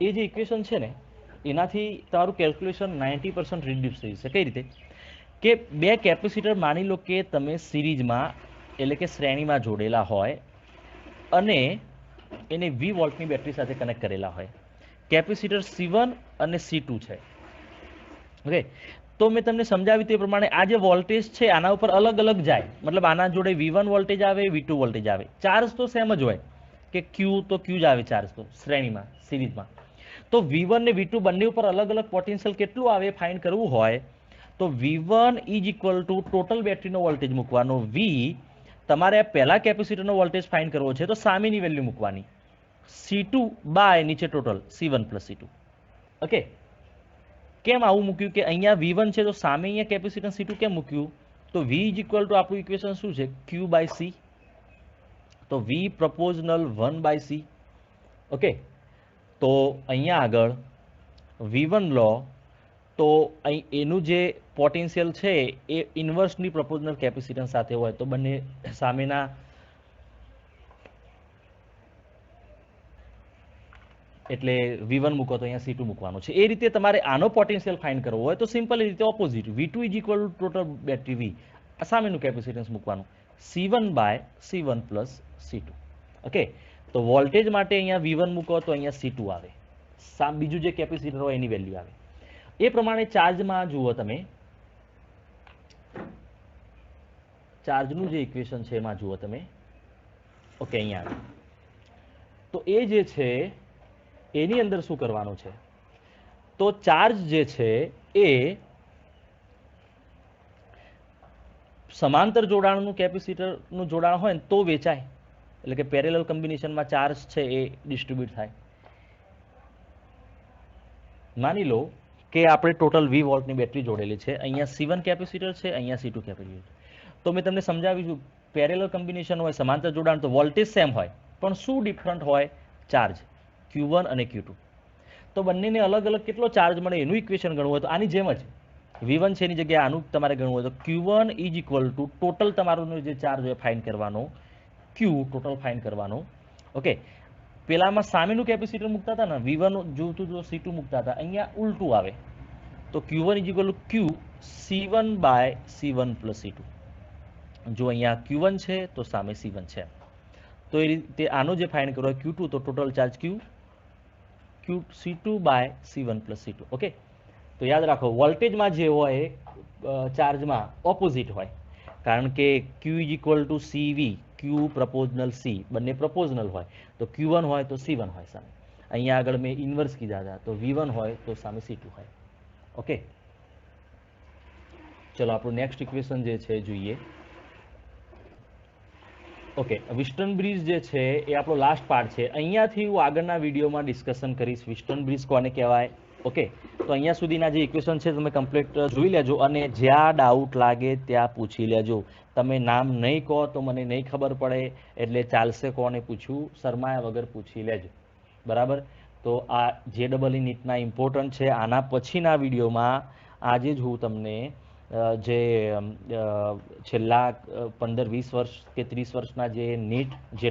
એ જે ઇક્વેશન છે ને એનાથી તમારું કેલ્ક્યુલેશન 90% રિડ્યુસ થઈ જશે. કઈ રીતે કે બે કેપેસિટર માની લો કે તમે સિરીઝમાં એટલે કે શ્રેણીમાં જોડેલા હોય અને એને 20 વોલ્ટની બેટરી સાથે કનેક્ટ કરેલા હોય. કેપેસિટર C1 અને C2 છે. ઓકે, તો મેં તમને સમજાવ્યું તે પ્રમાણે આ જે વોલ્ટેજ છે આના ઉપર અલગ અલગ જાય, મતલબ આના જોડે V1 વોલ્ટેજ આવે, V2 વોલ્ટેજ આવે. ચાર્જ તો સેમ જ હોય કે Q તો Q જ આવે ચાર્જ તો શ્રેણીમાં સિરીઝમાં. તો V1 ને V2 બંને ઉપર અલગ અલગ પોટેન્શિયલ કેટલું આવે ફાઇન્ડ કરવું હોય તો V1 is equal to total બેટરીનો વોલ્ટેજ મૂકવાનો, V તમારે પહેલા કેપેસિટરનો વોલ્ટેજ ફાઇન્ડ કરવો છે તો સામેની વેલ્યુ મૂકવાની, C2 બાય નીચે total C1 plus C2. Okay, કેમ આવું મૂક્યું કે અહીંયા V1 છે તો સામે અહીંયા કેપેસિટર C2 કેમ મૂક્યું તો V ઇઝ ઇક્વલ ટુ આપણું ઇક્વેશન શું છે Q બાય C. તો V proportional 1 by C. Okay, તો અહીંયા આગળ V1 લો તો અહીં એનું જે પોટેન્શિયલ છે એ ઇન્વર્સની પ્રપોઝનલ કેપેસિટન્સ સાથે હોય તો બંને સામેના એટલે V1 મૂકો તો અહીંયા C2 મૂકવાનું છે. એ રીતે તમારે આનો પોટેન્શિયલ ફાઇન્ડ કરવો હોય તો સિમ્પલ રીતે opposite V2 is equal to total battery V, સામેનું કેપેસિટન્સ મૂકવાનું C1 by C1 plus C2. Okay, તો વોલ્ટેજ માટે અહીંયા V1 મૂકો તો અહીંયા C2 આવે, બીજું જે કેપેસિટર હોય એની વેલ્યુ આવે. એ પ્રમાણે ચાર્જમાં જુઓ તમે, ચાર્જનું જે ઇક્વેશન છે એમાં જુઓ તમે. ઓકે, અહીંયા આવે તો એ જે છે એની અંદર શું કરવાનું છે તો ચાર્જ જે છે એ સમાંતર જોડાણનું કેપેસિટરનું જોડાણ હોય ને તો વેચાય, એટલે કે પેરેલલ કોમ્બિનેશનમાં ચાર્જ છે એ ડિસ્ટ્રીબ્યુટ થાય. માની લો કે આપણે ટોટલ 20 વોલ્ટની બેટરી જોડેલી છે, અહીંયા C1 કેપેસિટર છે, અહીંયા C2 કેપેસિટર. તો મેં તમને સમજાવ્યું પેરેલલ કોમ્બિનેશન હોય સમાંતર જોડાણ તો વોલ્ટેજ સેમ હોય પણ શું ડિફરન્ટ હોય ચાર્જ Q1 અને Q2. તો બંનેને અલગ અલગ કેટલો ચાર્જ મળે એનું ઇક્વેશન ગણવું હોય તો આની જેમ જ V1 છે એની જગ્યાએ આનું તમારે ગણવું હોય તો Q1 is equal to total તમારું જે ચાર્જ હોય ફાઇન્ડ કરવાનો, Q ટોટલ ફાઇન્ડ કરવાનો. ઓકે, પેલામાં સામેનું કેપેસિટર મૂકતા હતા ને V1 જોતું તો C2 મૂકતા હતા, અહીંયા ઉલટું આવે તો Q1 is equal to Q C1 by C1 plus C2. જો અહીંયા Q1 છે તો સામે C1 છે તો એ રીતે આનો જે ફાઇન્ડ કરવો હોય Q2 તો total charge Q C2 by C1 plus C2. Okay, તો યાદ રાખો વોલ્ટેજમાં જે હોય ચાર્જમાં ઓપોઝિટ હોય, કારણ કે Q is equal two CV, Q પ્રપોઝનલ C, બંને પ્રપોઝનલ હોય તો Q1 હોય તો C1 હોય સામે. અહીંયા આગળ મેં ઇન્વર્સ કીધા હતા તો V1 હોય તો સામે C2 હોય. ઓકે, ચલો આપણું નેક્સ્ટ ઇક્વેશન જે છે જોઈએ. ઓકે, વિસ્ટર્ન બ્રિજ જે છે એ આપણો લાસ્ટ પાર્ટ છે. અહીંયાથી હું આગળના વિડીયોમાં ડિસ્કશન કરીશ વિસ્ટર્ન બ્રિજ કોને કહેવાય. ઓકે, તો અહીંયા સુધીના જે ઇક્વેશન છે તમે કમ્પ્લીટ જોઈ લેજો અને જ્યાં ડાઉટ લાગે ત્યાં પૂછી લેજો. તમે નામ નહીં કહો તો મને નહીં ખબર પડે એટલે ચાલશે, કોને પૂછ્યું શરમાયા વગર પૂછી લેજો. બરાબર. તો આ JEE નીટના ઇમ્પોર્ટન્ટ છે. આના પછીના વિડીયોમાં આજે જ હું તમને જે છેલ્લા 15-20 વર્ષ કે 30 વર્ષના જે નીટ JEE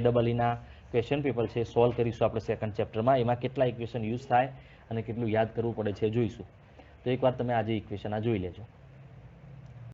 ક્વેશ્ચન પેપર છે સોલ્વ કરીશું આપણે સેકન્ડ ચેપ્ટરમાં. એમાં કેટલા ઇક્વેશન યુઝ થાય અને કેટલું યાદ કરવું પડે છે જોઈશું. તો એકવાર તમે આજે ઇક્વેશન આ જોઈ લેજો.